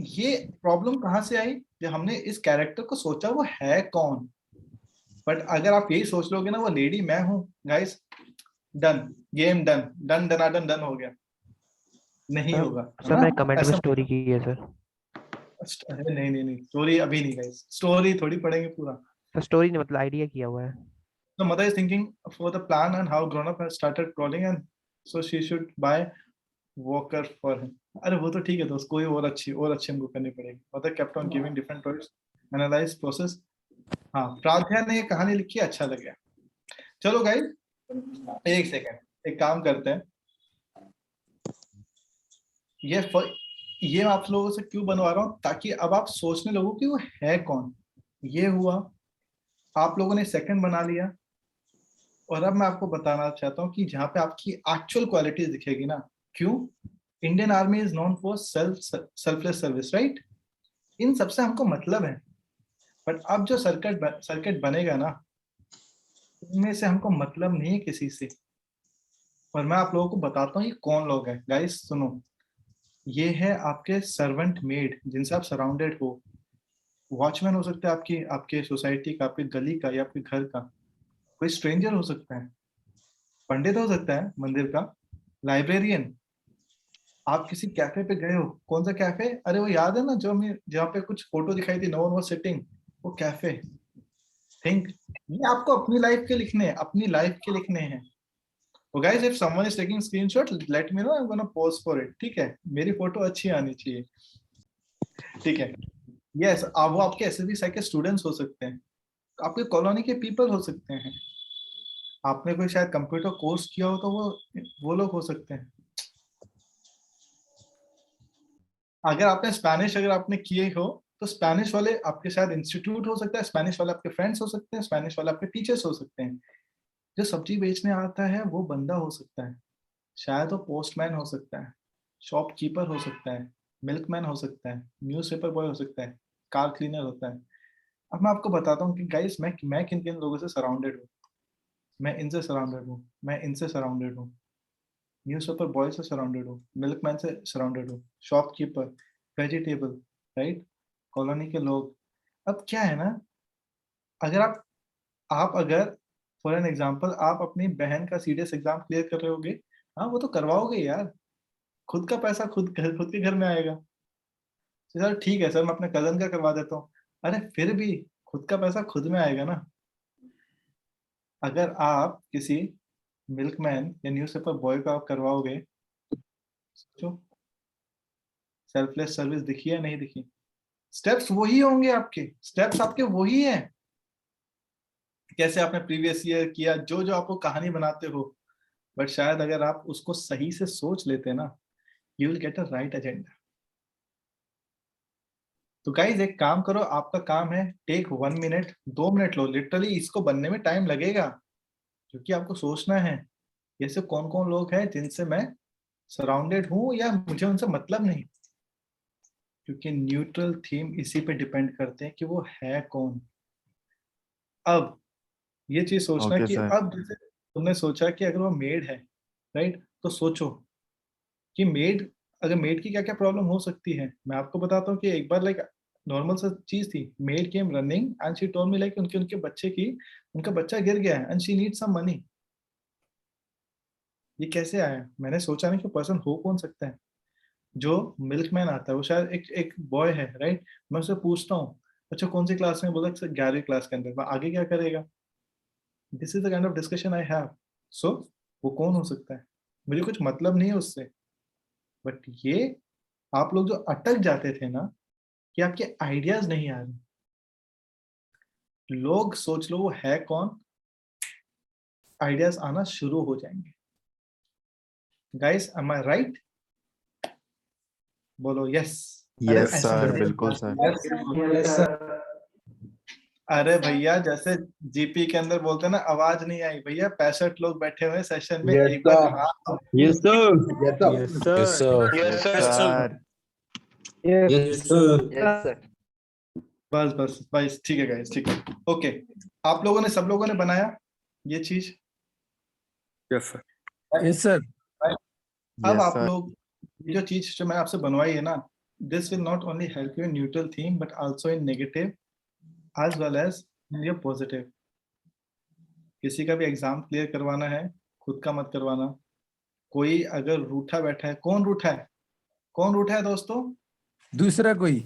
ये प्रॉब्लम कहाँ से आई? जब हमने इस कैरेक्टर को सोचा वो है कौन। बट अगर आप यही सोच लोगे ना वो लेडी मैं हूं, guys done, game done, done डनाडन डन हो गया। नहीं होगा सर मैं कमेंट में स्टोरी की है सर। अरे नहीं स्टोरी अभी नहीं गाइस, स्टोरी थोड़ी पढ़ेंगे पूरा। सर स्टोरी नहीं, मतलब आइडिया किया हुआ है। So mother is thinking for the plan and how grown up has started crawling and so she should buy walker for him. अरे वो तो ठीक है दोस्त, कोई और अच्छी हमको करनी पड़ेगी। mother kept on giving different toys, analyze process। हाँ प्राध्या ने ये कहानी लिखी, अच्छा लग गया। चलो गाइस एक सेकंड, एक काम करते हैं, ये मैं आप लोगों से क्यों बनवा रहा हूँ ताकि अब आप सोचने लगो कि वो है कौन। ये हुआ, आप लोगों ने सेकंड बना लिया, और अब मैं आपको बताना चाहता हूँ कि जहाँ पे आपकी एक्चुअल क्वालिटीज दिखेगी ना। क्यों? Indian army is known for selfless service, right? इन सबसे हमको मतलब है। बट अब जो सर्किट बनेगा ना, इनमें से हमको मतलब नहीं है किसी से। और मैं आप लोगों को बताता हूँ ये कौन लोग हैं। गाइस सुनो, ये है आपके सर्वेंट मेड जिनसे आप सराउंडेड हो। वॉचमैन हो सकता है आपके सोसाइटी का, आपके गली का, या आपके घर का। कोई स्ट्रेंजर हो सकता है, पंडित हो सकता है मंदिर का, लाइब्रेरियन। आप किसी कैफे पे गए हो, कौन सा कैफे? अरे वो याद है ना जो हमें जहाँ पे कुछ फोटो दिखाई थी, नो वन वाज सिटिंग, वो कैफे। थिंक, ये आपको अपनी लाइफ के लिखने हैं, अपनी लाइफ के लिखने हैं। तो guys if someone is taking screenshot let me know, I am gonna post for it. ठीक है, मेरी फोटो अच्छी आनी चाहिए। ठीक है, यस आप वो आपके एसएसबी साइक के स्टूडेंट्स हो सकते हैं, आपके कॉलोनी के पीपल हो सकते हैं, आपने कोई शायद कंप्यूटर कोर्स किया हो तो वो लोग हो सकते हैं। अगर आपने स्पेनिश किए हो तो स्पेनिश वाले आपके शायद इंस्टीट्यूट हो सकता है, स्पेनिश वाले आपके फ्रेंड्स हो सकते हैं, स्पेनिश वाले आपके टीचर्स हो सकते हैं। जो सब्जी बेचने आता है वो बंदा हो सकता है, शायद वो पोस्टमैन हो सकता है, शॉपकीपर हो सकता है, मिल्कमैन हो सकता है, न्यूज़पेपर बॉय हो सकता है, कार क्लीनर होता है। अब मैं आपको बताता हूँ कि गाइस मैं किन किन लोगों से सराउंडेड हूँ। मैं इनसे सराउंडेड हूँ, मैं इनसे सराउंडेड हूँ, न्यूज़पेपर बॉय से सराउंडेड हूँ, मिल्कमैन से सराउंडेड हूँ, शॉपकीपर, वेजिटेबल, राइट, कॉलोनी के लोग। अब क्या है ना, अगर आप अगर फॉर एन एग्जांपल आप अपनी बहन का सीडीएस एग्जाम क्लियर कर रहे होगे, हाँ वो तो करवाओगे यार, खुद का पैसा खुद के घर में आएगा। तो सर ठीक है सर, मैं अपने कजन का करवा देता हूँ। अरे फिर भी खुद का पैसा खुद में आएगा ना। अगर आप किसी मिल्कमैन या न्यूज़पेपर बॉय को आप करवाओगे, जो सेल्फलेस सर्विस दिखी या नहीं दिखी, स्टेप्स वही होंगे, आपके स्टेप्स आपके वही हैं। कैसे आपने प्रीवियस ईयर किया, जो जो आपको कहानी बनाते हो, बट शायद अगर आप उसको सही से सोच लेते ना, you will get a right agenda. तो गाइज एक काम करो, आपका काम है टेक 1 मिनट 2 मिनट लो, लिटरली इसको बनने में टाइम लगेगा, क्योंकि आपको सोचना है ऐसे कौन कौन लोग हैं जिनसे मैं सराउंडेड हूं या मुझे उनसे मतलब नहीं, क्योंकि न्यूट्रल थीम इसी पे डिपेंड करते हैं कि वो है कौन। अब ये चीज सोचना Okay, कि sir. अब जैसे तुमने सोचा कि अगर वो मेड है, राइट, तो सोचो कि मेड, अगर मेड की क्या क्या प्रॉब्लम हो सकती है। मैं आपको बताता हूँ कि एक बार लाइक नॉर्मल सा चीज थी, maid came running and she told me like उनके बच्चे की, उनका बच्चा गिर गया है and she need some money. ये कैसे आया? मैंने सोचा नहीं कि पर्सन हो कौन सकता है। जो मिल्कमैन आता है वो शायद एक बॉय है, राइट। मैं उससे पूछता हूँ अच्छा कौन सी क्लास में, बोला 11वीं क्लास के अंदर। मैं आगे क्या करेगा? This is the kind of discussion I have. So वो कौन हो सकता है, मुझे कुछ मतलब नहीं है उससे, बट ये आप लोग जो अटक जाते थे ना कि आपके आइडियाज नहीं आ रहे, लोग सोच लो वो है कौन, आइडियाज आना शुरू हो जाएंगे। गाइस एम आई राइट? बोलो यस। Yes, sir. बिल्कुल sir. Yes, sir. अरे भैया जैसे जीपी के अंदर बोलते हैं ना, आवाज नहीं आई भैया, 65 लोग बैठे हुए सेशन में, Yes, एक बार sir. हाँ। Yes, sir. Yes, sir. Yes, sir. Yes, sir. Yes, sir. Yes, sir. बस बस बस ठीक है गाइस, ठीक है, ओके। आप लोगों ने, सब लोगों ने बनाया ये चीज? Yes, sir. Yes sir. अब Yes, आप sir. लोग ये जो चीज जो मैंने आपसे बनवाई है ना, this will not only help you in neutral theme but also in negative as well as in your positive. किसी का भी एग्जाम क्लियर करवाना है, खुद का मत करवाना। कोई अगर रूठा बैठा है, कौन रूठा है, कौन रूठा है दोस्तों? दूसरा कोई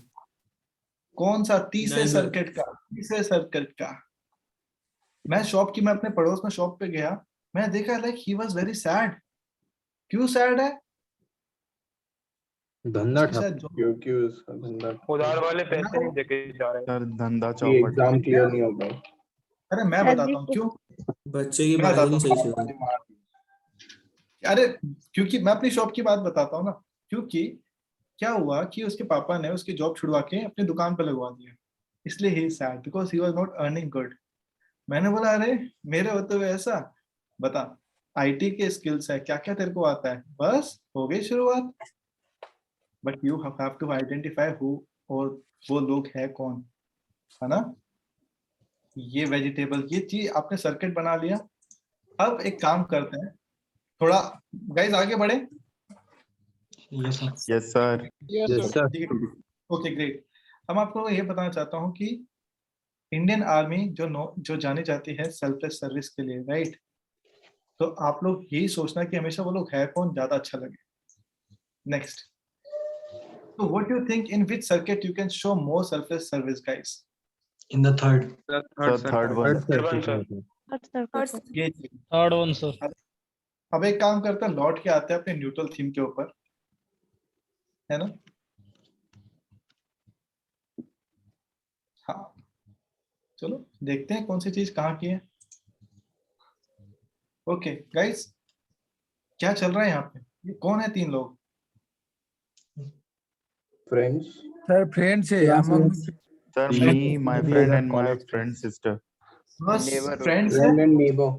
कौन सा? तीसरे नहीं सर। सर्किट का, तीसरे सर्किट का। मैं अपने पड़ोस में शॉप पे गया, मैं देखा like he was very sad. क्यों सैड है? धंधा उसकी ठप, शायद क्योंकि उसका धंधा उधार वाले पैसे नहीं देके जा रहे। Sir, धंधा कि चौपट एग्जाम है। क्लियर नहीं हो पाया। अरे मैं बताता हूँ क्यों, बच्चे की मैं पढ़ाई बताता नहीं सही से हूँ। हुई। अरे क्योंकि मैं अपनी शॉप की बात बताता हूँ ना, क्योंकि क्या हुआ कि उसके पापा ने उसकी जॉब छुड़वा के अपनी दुकान पे लगवा दिया, इसलिए he said because he was not earning good. मैंने बोला अरे मेरे होते हुए ऐसा, बता आईटी के स्किल्स है, क्या क्या तेरे को आता है, बस हो गई शुरुआत। But you have to identify who, और वो लोग है कौन, है ना। ये वेजिटेबल, ये चीज आपने सर्किट बना लिया। अब एक काम करते हैं, थोड़ा गाइस आगे बढ़े। Yes, sir. Yes, sir. Okay great. अब आपको ये बताना चाहता हूँ कि इंडियन आर्मी जो जानी जाती है सेल्फलेस सर्विस के लिए, राइट, तो आप लोग यही सोचना कि हमेशा वो लोग है कौन, ज्यादा अच्छा लगे। Next, so what do you think in which circuit you can show more selfless service, guys? In the third. Sir, third one. ये चीज। Third one, sir. अब एक काम करते हैं, लौट के आते हैं अपने न्यूट्रल थीम के ऊपर, है ना। हाँ चलो देखते हैं कौन सी चीज कहाँ की है। ओके गाइस, क्या चल रहा है यहाँ पे? ये कौन है? 3 लोग। फ्रेंड्स। सर फ्रेंड्स है Sir, me, my friend, and my friend's sister. बस Neighborhood. फ्रेंड्स Friend है and neighbor.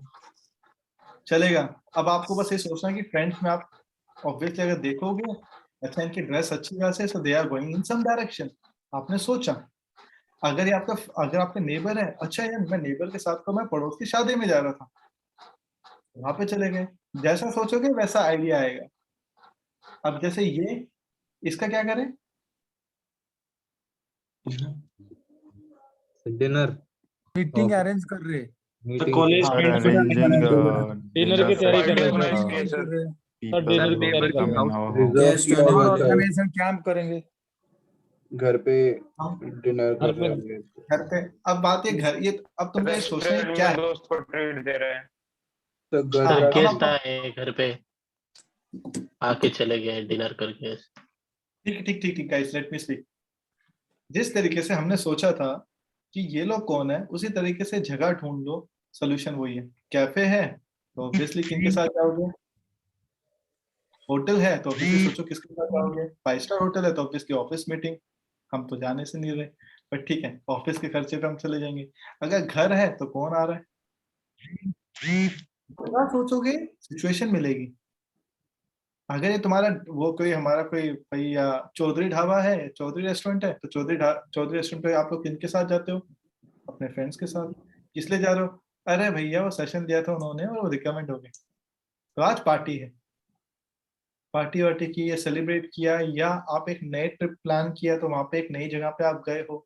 चलेगा। अब आपको बस ये सोचना है कि फ्रेंड्स में आप ऑब्वियसली अगर देखोगे अच्छा इनकी ड्रेस अच्छी खासी है, so they are going in some direction. आपने सोचा अगर ये आपका अगर आपके नेबर है, अच्छा यार मैं नेबर के साथ तो मैं पड़ोस की शादी में जा रहा था, वहां पे चले गए। जैसा सोचोगे वैसा आइडिया आएगा। अब जैसे ये इसका क्या करें? डिनर मीटिंग अरेंज कर रहे meeting college Sir, arranging dinner की तैयारी कर रहे हैं session, सर। people dinner की will तैयारी कर come रहे in हैं। our house. Reserve किया हुआ था। ऑर्गेनाइजेशन कैंप करेंगे घर पे डिनर कर रहे पे। हैं। करते हैं। अब बात ये घर ये अब तुम ये सोच रहे हैं क्या है? दोस्त को ट्रीट दे रहे हैं। तो घर हाँ, का अब गेस्ट आप- आए घर पे आके चले गए डिनर करके। ठीक ठीक ठीक ठीक गाइस, लेट मी स्पीक। जिस तरीके से हमने सोचा था कि ये लोग कौन है, उसी तरीके से जगह ढूंढ लो, सोल्यूशन वही है। कैफे है तो ऑब्वियसली किनके साथ जाओगे? होटल है तो ऑब्वियसली सोचो किसके साथ जाओगे? 5 स्टार होटल है तो ऑब्वियसली ऑफिस मीटिंग। हम तो जाने से नहीं रहे, बट ठीक है ऑफिस के खर्चे पे हम चले जाएंगे। अगर घर है तो कौन आ रहा है? क्या सोचोगे सिचुएशन मिलेगी। अगर ये तुम्हारा वो कोई हमारा कोई भैया चौधरी ढाबा है, चौधरी रेस्टोरेंट है, तो चौधरी रेस्टोरेंट पे आप लोग किनके साथ जाते हो? अपने फ्रेंड्स के साथ। किस लिए जा रहे हो? अरे भैया वो सेशन दिया था उन्होंने और वो रिकमेंड हो गए, तो आज पार्टी है। पार्टी वार्टी की या सेलिब्रेट किया, या आप एक नए ट्रिप प्लान किया तो वहां पे एक नई जगह पे आप गए हो।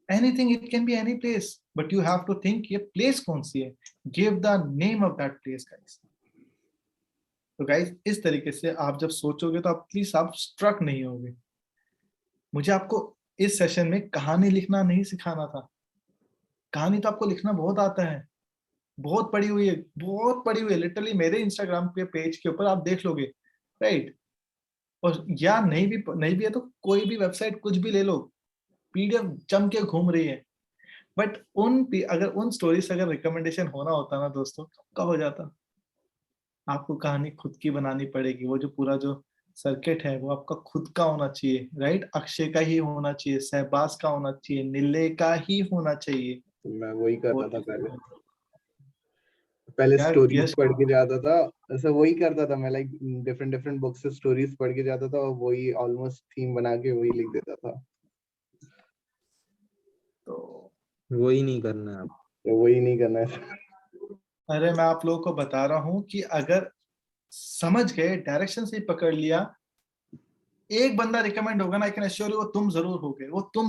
Anything, it can be any place, but you have to think ये प्लेस कौन सी है। Give the name of that place guys. तो गाइस इस तरीके से आप जब सोचोगे तो आप प्लीज आप स्ट्रक नहीं होगे। मुझे आपको इस सेशन में कहानी लिखना नहीं सिखाना था। कहानी तो आपको लिखना बहुत आता है, बहुत पड़ी हुई है, बहुत पड़ी हुई है। लिटरली मेरे इंस्टाग्राम पे पेज के ऊपर आप देख लोगे, राइट? और या नहीं भी है तो कोई भी वेबसाइट कुछ भी ले लो, पीडीएफ जम के घूम रही है। बट अगर उन स्टोरी से अगर रिकमेंडेशन होना होता ना दोस्तों, कब हो जाता? आपको कहानी खुद की बनानी पड़ेगी। वो जो पूरा जो सर्किट है वो आपका खुद का होना चाहिए, राइट? अक्षय का ही होना चाहिए, सहबाज का होना चाहिए, निलय का ही होना चाहिए। मैं वही करता था पहले स्टोरीज पढ़ के जाता था, ऐसा वही करता था मैं। लाइक डिफरेंट बुक्स से स्टोरीज पढ़ के जाता था और वही ऑलमोस्ट थीम बना के वही लिख देता था। तो वही नहीं करना है अब। तो वही नहीं करना है। अरे मैं आप लोगों को बता रहा हूँ कि अगर समझ गए, डायरेक्शन से ही पकड़ लिया, एक बंदा रिकमेंड होगा ना, आई कैन एश्योर यू वो तुम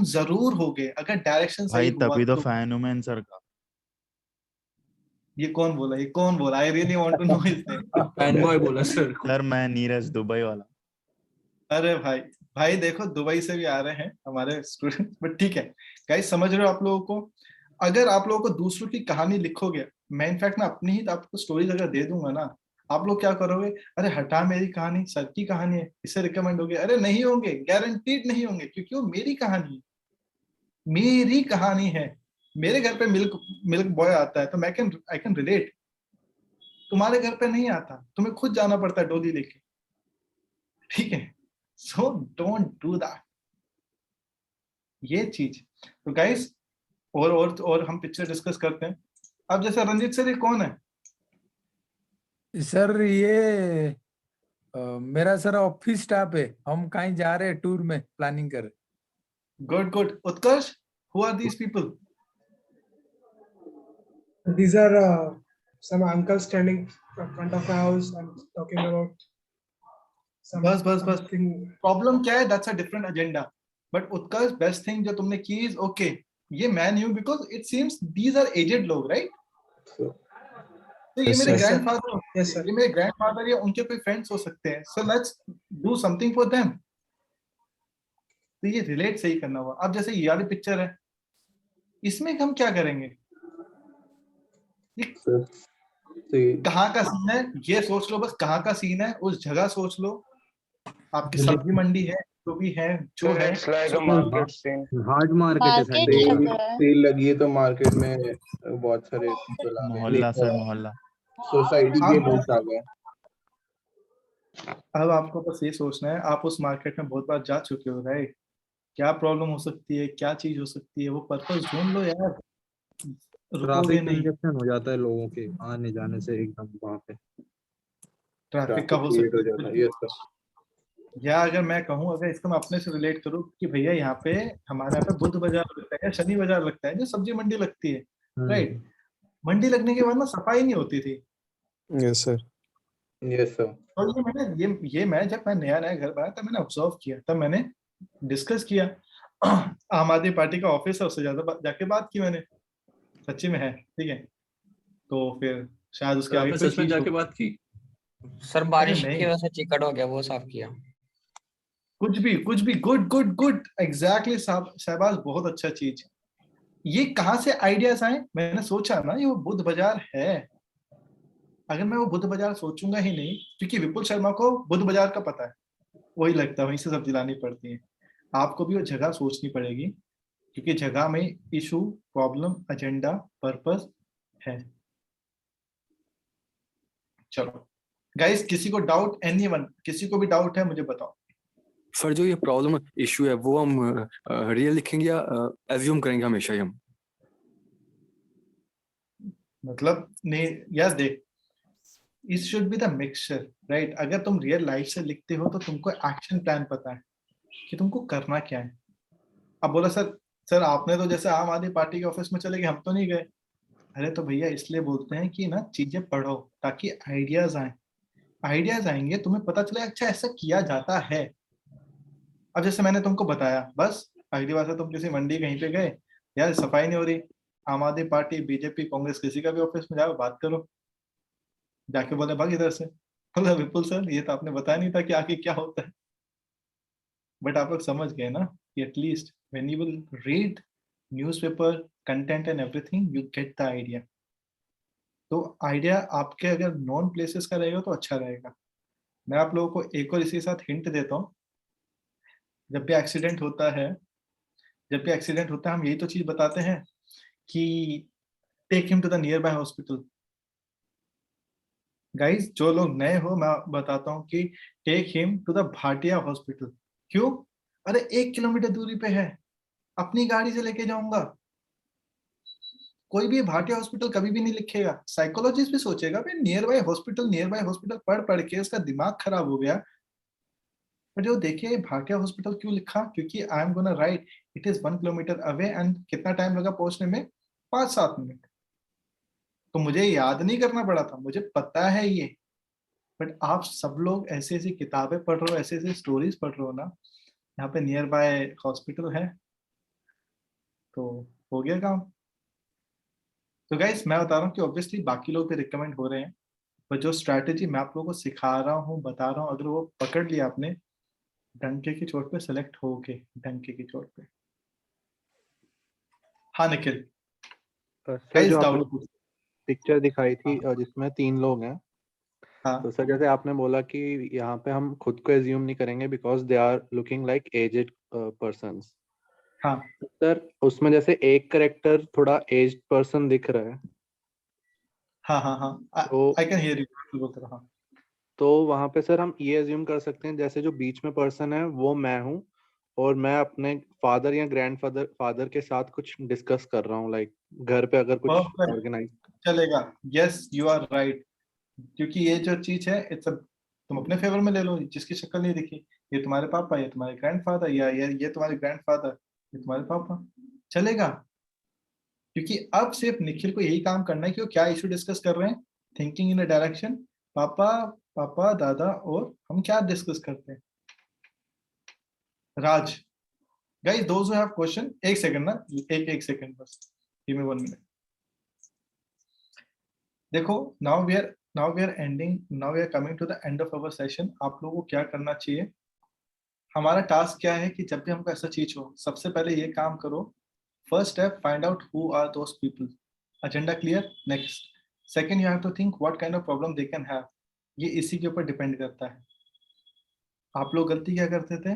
जरूर होगे अगर डायरेक्शन सही भाई हुआ तभी तो तो। फैन हूं मैं इन सर का। ये कौन बोला? I really want to know his name. Fan boy बोला सर। सर मैं नीरज दुबई वाला। अरे भाई देखो दुबई से भी आ रहे हैं हमारे स्टूडेंट, बट ठीक है गाइस, समझ रहे हो आप लोगों को? अगर आप लोगों को दूसरों की कहानी लिखोगे, मैं इनफैक्ट मैं अपनी ही आपको स्टोरीज अगर दे दूंगा ना, आप लोग क्या करोगे? अरे हटा मेरी कहानी, सर की कहानी है, इससे रिकमेंड होगे। अरे नहीं होंगे, गारंटीड नहीं होंगे, क्योंकि वो मेरी कहानी है, मेरी कहानी है। मेरे घर पे मिल्क बॉय आता है तो आई कैन रिलेट। तुम्हारे घर पे नहीं आता, तुम्हें खुद जाना पड़ता है डोली लेके, ठीक है? सो डोंट डू दैट, ये चीज। तो गाइस और हम पिक्चर डिस्कस करते हैं। अब जैसे रंजीत सर, ये कौन है? सर ये मेरा सर ऑफिस स्टाफ है। हम कहीं जा रहे हैं टूर में, प्लानिंग कर। Good. Utkarsh, who are these people? These are some uncles standing in front of my house and talking about some बस something. प्रॉब्लम क्या है? That's a different agenda. But Utkarsh, best thing जो तुमने की is okay, ये मैं knew because it seems these are aged लोग, right? तो ये मेरे ग्रैंडफादर, ये मेरे ग्रैंडफादर या उनके कोई फ्रेंड्स हो सकते हैं। So let's do something for them. तो ये रिलेट सही करना हुआ। अब जैसे ये वाली पिक्चर है, इसमें हम क्या करेंगे? कहाँ का सीन है ये सोच लो, बस कहाँ का सीन है उस जगह सोच लो। आपकी सब्जी मंडी है, जो भी है जो है, हार्ड मार्केट है। सेल लगी है तो मार्केट में बहुत सारे मोहल्ला सर, मोहल्ला सोसाइटी के लोग आ गए। अब आपको बस ये सोचना है, आप उस मार्केट में बहुत बार जा चुके हो, राइट? क्या प्रॉब्लम हो सकती है, क्या चीज हो सकती है, वो पर्पस ढूंढ लो यार, रुकोगे ट्रैफिक नहीं। कंजेशन हो जाता है लोगों के आने जाने से एकदम वहां पे ट्रैफिक का हो क्रिएट हो सकता जाता है है। Yes sir. या अगर मैं कहूँ, अगर इसको मैं अपने से रिलेट करूँ कि भैया यहाँ पे हमारे यहाँ पे बुध बाजार लगता है या शनि बाजार लगता है, जो सब्जी मंडी लगती है, राइट। मंडी लगने के बाद ना सफाई नहीं होती थी। Yes sir. Yes sir. और ये मैं जब मैं नया नया घर बनाया तब मैंने ऑब्जर्व किया, तब मैंने डिस्कस किया। आम आदमी पार्टी का ऑफिस है, उससे ज्यादा जाके बात की मैंने, सच्ची में है, ठीक है। तो फिर शायद उसके आगे आपने कोई सच में चीज हो, जाके बात की? सर अरे बारिश की नहीं, वजह से चिकट हो गया, वो साफ किया। कुछ भी good good good, exactly Shahbaz, बहुत अच्छा चीज। ये कहाँ से आइडियाज आए, मैंने सोचा ना ये वो बुध बाजार है। अगर मैं वो बुध बाजार सोचूंगा ही नहीं, क्योंकि विपुल शर्मा को बुध बाजार का पता है, वही लगता है, वहीं से सब्जी लानी पड़ती है। आपको भी वो जगह सोचनी पड़ेगी, क्योंकि जगह में इशू, प्रॉब्लम, एजेंडा, पर्पस है। चलो गाइस, किसी को डाउट, एनीवन, किसी को भी डाउट है मुझे बताओ। सर जो ये प्रॉब्लम इशू है वो हम रियल लिखेंगे या एज्यूम करेंगे हमेशा ही हम? मतलब नहीं, यस देख, it should be the mixture, right. अगर तुम रियल लाइफ से लिखते हो तो तुमको एक्शन प्लान पता है कि तुमको करना क्या है। अब बोला सर आपने तो जैसे आम आदमी पार्टी के ऑफिस में चले गए, हम तो नहीं गए। अरे तो भैया इसलिए बोलते हैं कि ना चीजें पढ़ो ताकि आइडियाज आए। आइडियाज आएंगे, तुम्हें पता चले अच्छा ऐसा किया जाता है। अब जैसे मैंने तुमको बताया, बस अगली बार से तुम किसी मंडी कहीं पे गए, यार सफाई नहीं हो रही, आम आदमी पार्टी, बीजेपी, कांग्रेस, किसी का भी ऑफिस में जाओ, बात करो। जाके बोले भाग इधर से, बोला विपुल सर ये तो आपने बताया नहीं था कि आगे क्या होता है। बट आप लोग समझ गए ना कि at least when you will read newspaper, content and everything, you get the idea. तो आइडिया आपके अगर नॉन प्लेसेस का रहेगा तो अच्छा रहेगा। मैं आप लोगों को एक और इसी के साथ हिंट देता हूँ। जब भी एक्सीडेंट होता है, हम यही तो चीज बताते हैं कि take him to the nearby hospital. Guys जो लोग नए हो, मैं बताता हूँ कि take him to the Bhatia hospital. क्यों? अरे 1 किलोमीटर दूरी पे है, अपनी गाड़ी से लेके जाऊंगा। कोई भी भाटिया हॉस्पिटल कभी भी नहीं लिखेगा, साइकोलॉजिस्ट भी सोचेगा भाई नियर बाय हॉस्पिटल पढ़ के उसका दिमाग खराब हो गया। पर जो देखिए भाटिया हॉस्पिटल क्यों लिखा, क्योंकि आई am gonna right it is 1 kilometre away and कितना टाइम लगा पहुंचने में, 5-7 मिनट। तो मुझे याद नहीं करना पड़ा था, मुझे पता है ये। बट आप सब लोग ऐसी ऐसी किताबें पढ़ रहे हो, ऐसे ऐसे स्टोरीज पढ़ रहे हो ना, यहाँ पे नियर बाय हॉस्पिटल है, तो हो गया काम। तो गाइस मैं बता रहा हूँ कि ऑब्वियसली बाकी लोग भी रिकमेंड हो रहे हैं, पर जो स्ट्रैटेजी मैं आप लोगों को सिखा रहा हूँ, बता रहा हूँ, अगर वो पकड़ लिया आपने डंके की चोट पे, सेलेक्ट हो के डंके की चोट पे। हाँ निखिल, सर जो आपने पिक्चर दिखाई थी जिसमें 3 लोग हैं, हाँ। तो सर जैसे आपने बोला कि यहाँ पे हम खुद को एज्यूम नहीं करेंगे because they are looking like aged persons. हाँ सर उसमें जैसे एक करेक्टर थोड़ा एज्ड पर्सन दिख रहा है। हाँ आई कैन हियर यू बोल रहा। तो वहां पे सर हम ये एज्यूम कर सकते हैं जैसे जो बीच में पर्सन है वो मैं हूँ, और मैं अपने फादर या ग्रैंडफादर के साथ कुछ डिस्कस कर रहा हूँ, लाइक घर पे अगर कुछ ऑर्गेनाइज चलेगा। यस यू आर राइट, क्योंकि ये जो चीज है इट्स तुम अपने फेवर में ले लो। जिसकी शक्ल नहीं दिखी, ये तुम्हारे पापा, ये तुम्हारे ग्रैंडफादर, या ये तुम्हारे ग्रैंडफादर, ये तुम्हारे पापा, चलेगा। क्योंकि अब सिर्फ निखिल को यही काम करना है कि वो क्या इशू डिस्कस कर रहे हैं, थिंकिंग इन अ डायरेक्शन, पापा दादा, और हम क्या डिस्कस करते हैं। Raj, guys those who have question, एक सेकंड ना, एक सेकंड बस, गिव मी 1 मिनट। देखो now we are coming to the end of our session. आप लोगों को क्या करना चाहिए, हमारा टास्क क्या है कि जब भी हमको ऐसा चीज हो, सबसे पहले ये काम करो, first step find out who are those people, agenda clear. Next, second you have to think what kind of problem they can have. ये इसी के ऊपर डिपेंड करता है। आप लोग गलती क्या करते थे,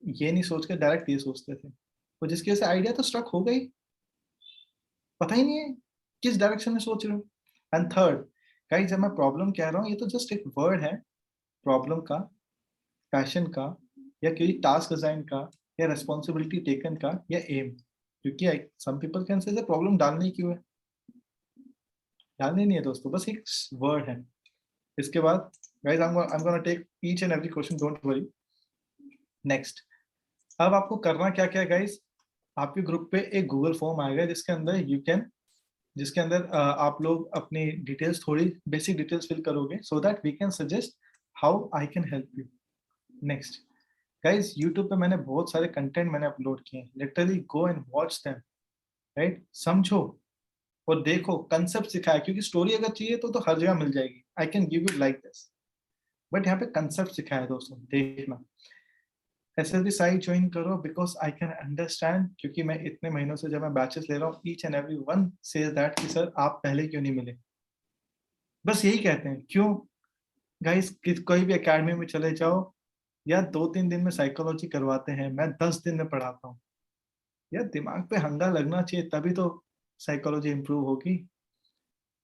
ये नहीं सोच के डायरेक्ट ये सोचते थे, तो जिसकी वजह से आइडिया तो स्ट्रक हो गई, पता ही नहीं है किस डायरेक्शन में सोच रहे हो। एंड थर्ड गाइस, जब मैं प्रॉब्लम कह रहा हूँ, ये तो जस्ट एक वर्ड है, प्रॉब्लम का, पैशन का, या किसी टास्क डिजाइन का, या रेस्पॉन्सिबिलिटी टेकन का या एम, क्योंकि some people can say problem डालने क्यों है, डालने नहीं है दोस्तों, बस एक वर्ड है। इसके बाद guys I am gonna take each and every question, don't worry. Next, अब आपको करना क्या क्या है गाइस, आपके ग्रुप पे एक गूगल फॉर्म आएगा जिसके अंदर आप लोग अपनी डिटेल्स, थोड़ी बेसिक डिटेल्स फिल करोगे so that we can suggest how I can help you. Next guys, YouTube पे मैंने बहुत सारे कंटेंट मैंने अपलोड किए हैं, literally go and watch them, right. समझो और देखो, कंसेप्ट सिखाया, क्योंकि स्टोरी अगर चाहिए तो हर जगह मिल जाएगी, I can give you like this, but यहाँ पे कंसेप्ट सिखाया दोस्तों, देखना। SSB साइट ज्वाइन करो बिकॉज आई कैन अंडरस्टैंड, क्योंकि मैं इतने महीनों से जब मैं बैचेस ले रहा हूँ, each and every one says that कि सर आप पहले क्यों नहीं मिले, बस यही कहते हैं। क्यों गाइस, कोई भी एकेडमी में चले जाओ, या 2-3 दिन में साइकोलॉजी करवाते हैं, मैं 10 दिन में पढ़ाता हूँ। यार दिमाग पे हंगा लगना चाहिए, तभी तो साइकोलॉजी इंप्रूव होगी।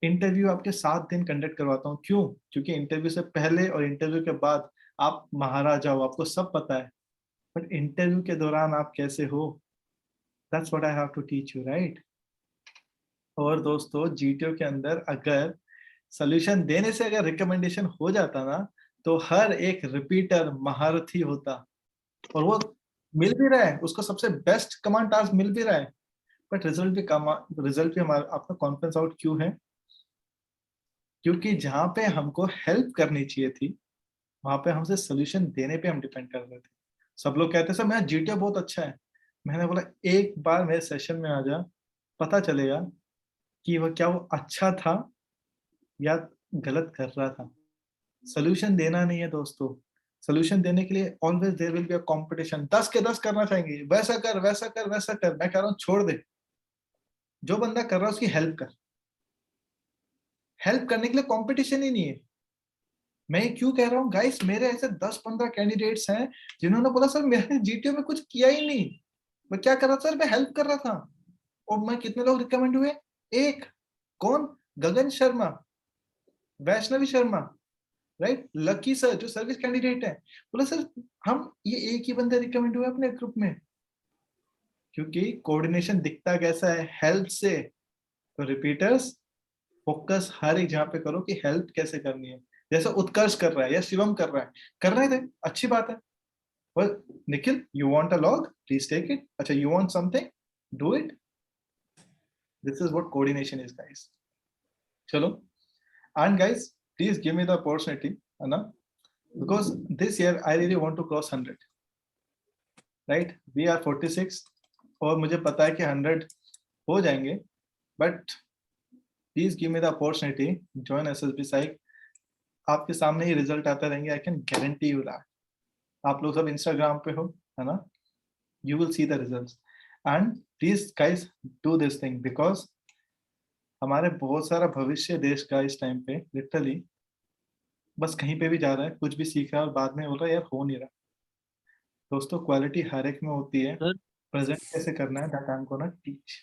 इंटरव्यू आपके 7 दिन कंडक्ट करवाता हूँ, क्यों? क्योंकि इंटरव्यू से पहले और इंटरव्यू के बाद आप महाराजा हो, आपको सब पता है, बट इंटरव्यू के दौरान आप कैसे हो, that's what I have to teach you, right. और दोस्तों GTO के अंदर अगर सोल्यूशन देने से अगर रिकमेंडेशन हो जाता ना, तो हर एक रिपीटर महारथी होता, और वो मिल भी रहा है, उसको सबसे बेस्ट कमांड टास्क मिल भी रहा है, बट रिजल्ट भी हमारा आपका कॉन्फिडेंस आउट क्यों है? क्योंकि जहां पे हमको हेल्प करनी चाहिए थी, वहां पे हमसे सोल्यूशन देने पे हम डिपेंड कर रहे थे। सब लोग कहते सर मेरा GTO बहुत अच्छा है, मैंने बोला एक बार मेरे सेशन में आ जा, पता चलेगा कि वो अच्छा था या गलत कर रहा था। सोल्यूशन देना नहीं है दोस्तों, सोल्यूशन देने के लिए always there will be a competition, 10 के 10 करना चाहेंगे, वैसा कर वैसा कर वैसा कर। मैं कह रहा हूँ छोड़ दे, जो बंदा कर रहा है उसकी हेल्प कर, हेल्प करने के लिए कंपटीशन ही नहीं है। मैं ये क्यों कह रहा हूँ गाइस, मेरे ऐसे 10-15 कैंडिडेट्स हैं जिन्होंने बोला सर मैंने GTO में कुछ किया ही नहीं, मैं क्या कर रहा था सर, मैं हेल्प कर रहा था। और मैं कितने लोग रिकमेंड हुए, एक, कौन? Gagan Sharma, Vaishnavi Sharma, right, lucky sir जो सर्विस कैंडिडेट है, बोला सर हम ये एक ही बंदे रिकमेंड हुए अपने ग्रुप में। क्योंकि कोऑर्डिनेशन दिखता कैसा है, हेल्प से। तो रिपीटर्स फोकस हर एक जगह पे करो कि हेल्प कैसे करनी है, जैसे उत्कर्ष कर रहा है या शिवम कर रहा है, कर रहे थे, अच्छी बात है। Well, Nikhil, you want a log? Please take it. अच्छा, you want something? Do it. This is what coordination is, guys. चलो, and guys, please give me the opportunity, है ना? Because this year I really want to cross 100. Right? We are 46, और मुझे पता है कि 100 हो जाएंगे, but please give me the opportunity. Join SSB Psych. आपके सामने ही रिजल्ट आते रहेंगे, I can guarantee you that. आप लोग सब इंस्टाग्राम पे हो, है ना? You will see the results. And please guys do this thing because हमारे बहुत सारा भविष्य देश का इस टाइम पे लिटरली बस कहीं पे भी जा रहा है, कुछ भी सीख रहा है और बाद में बोल रहा है यार हो नहीं रहा। दोस्तों क्वालिटी हर एक में होती है, प्रेजेंट कैसे करना है, that I'm gonna teach.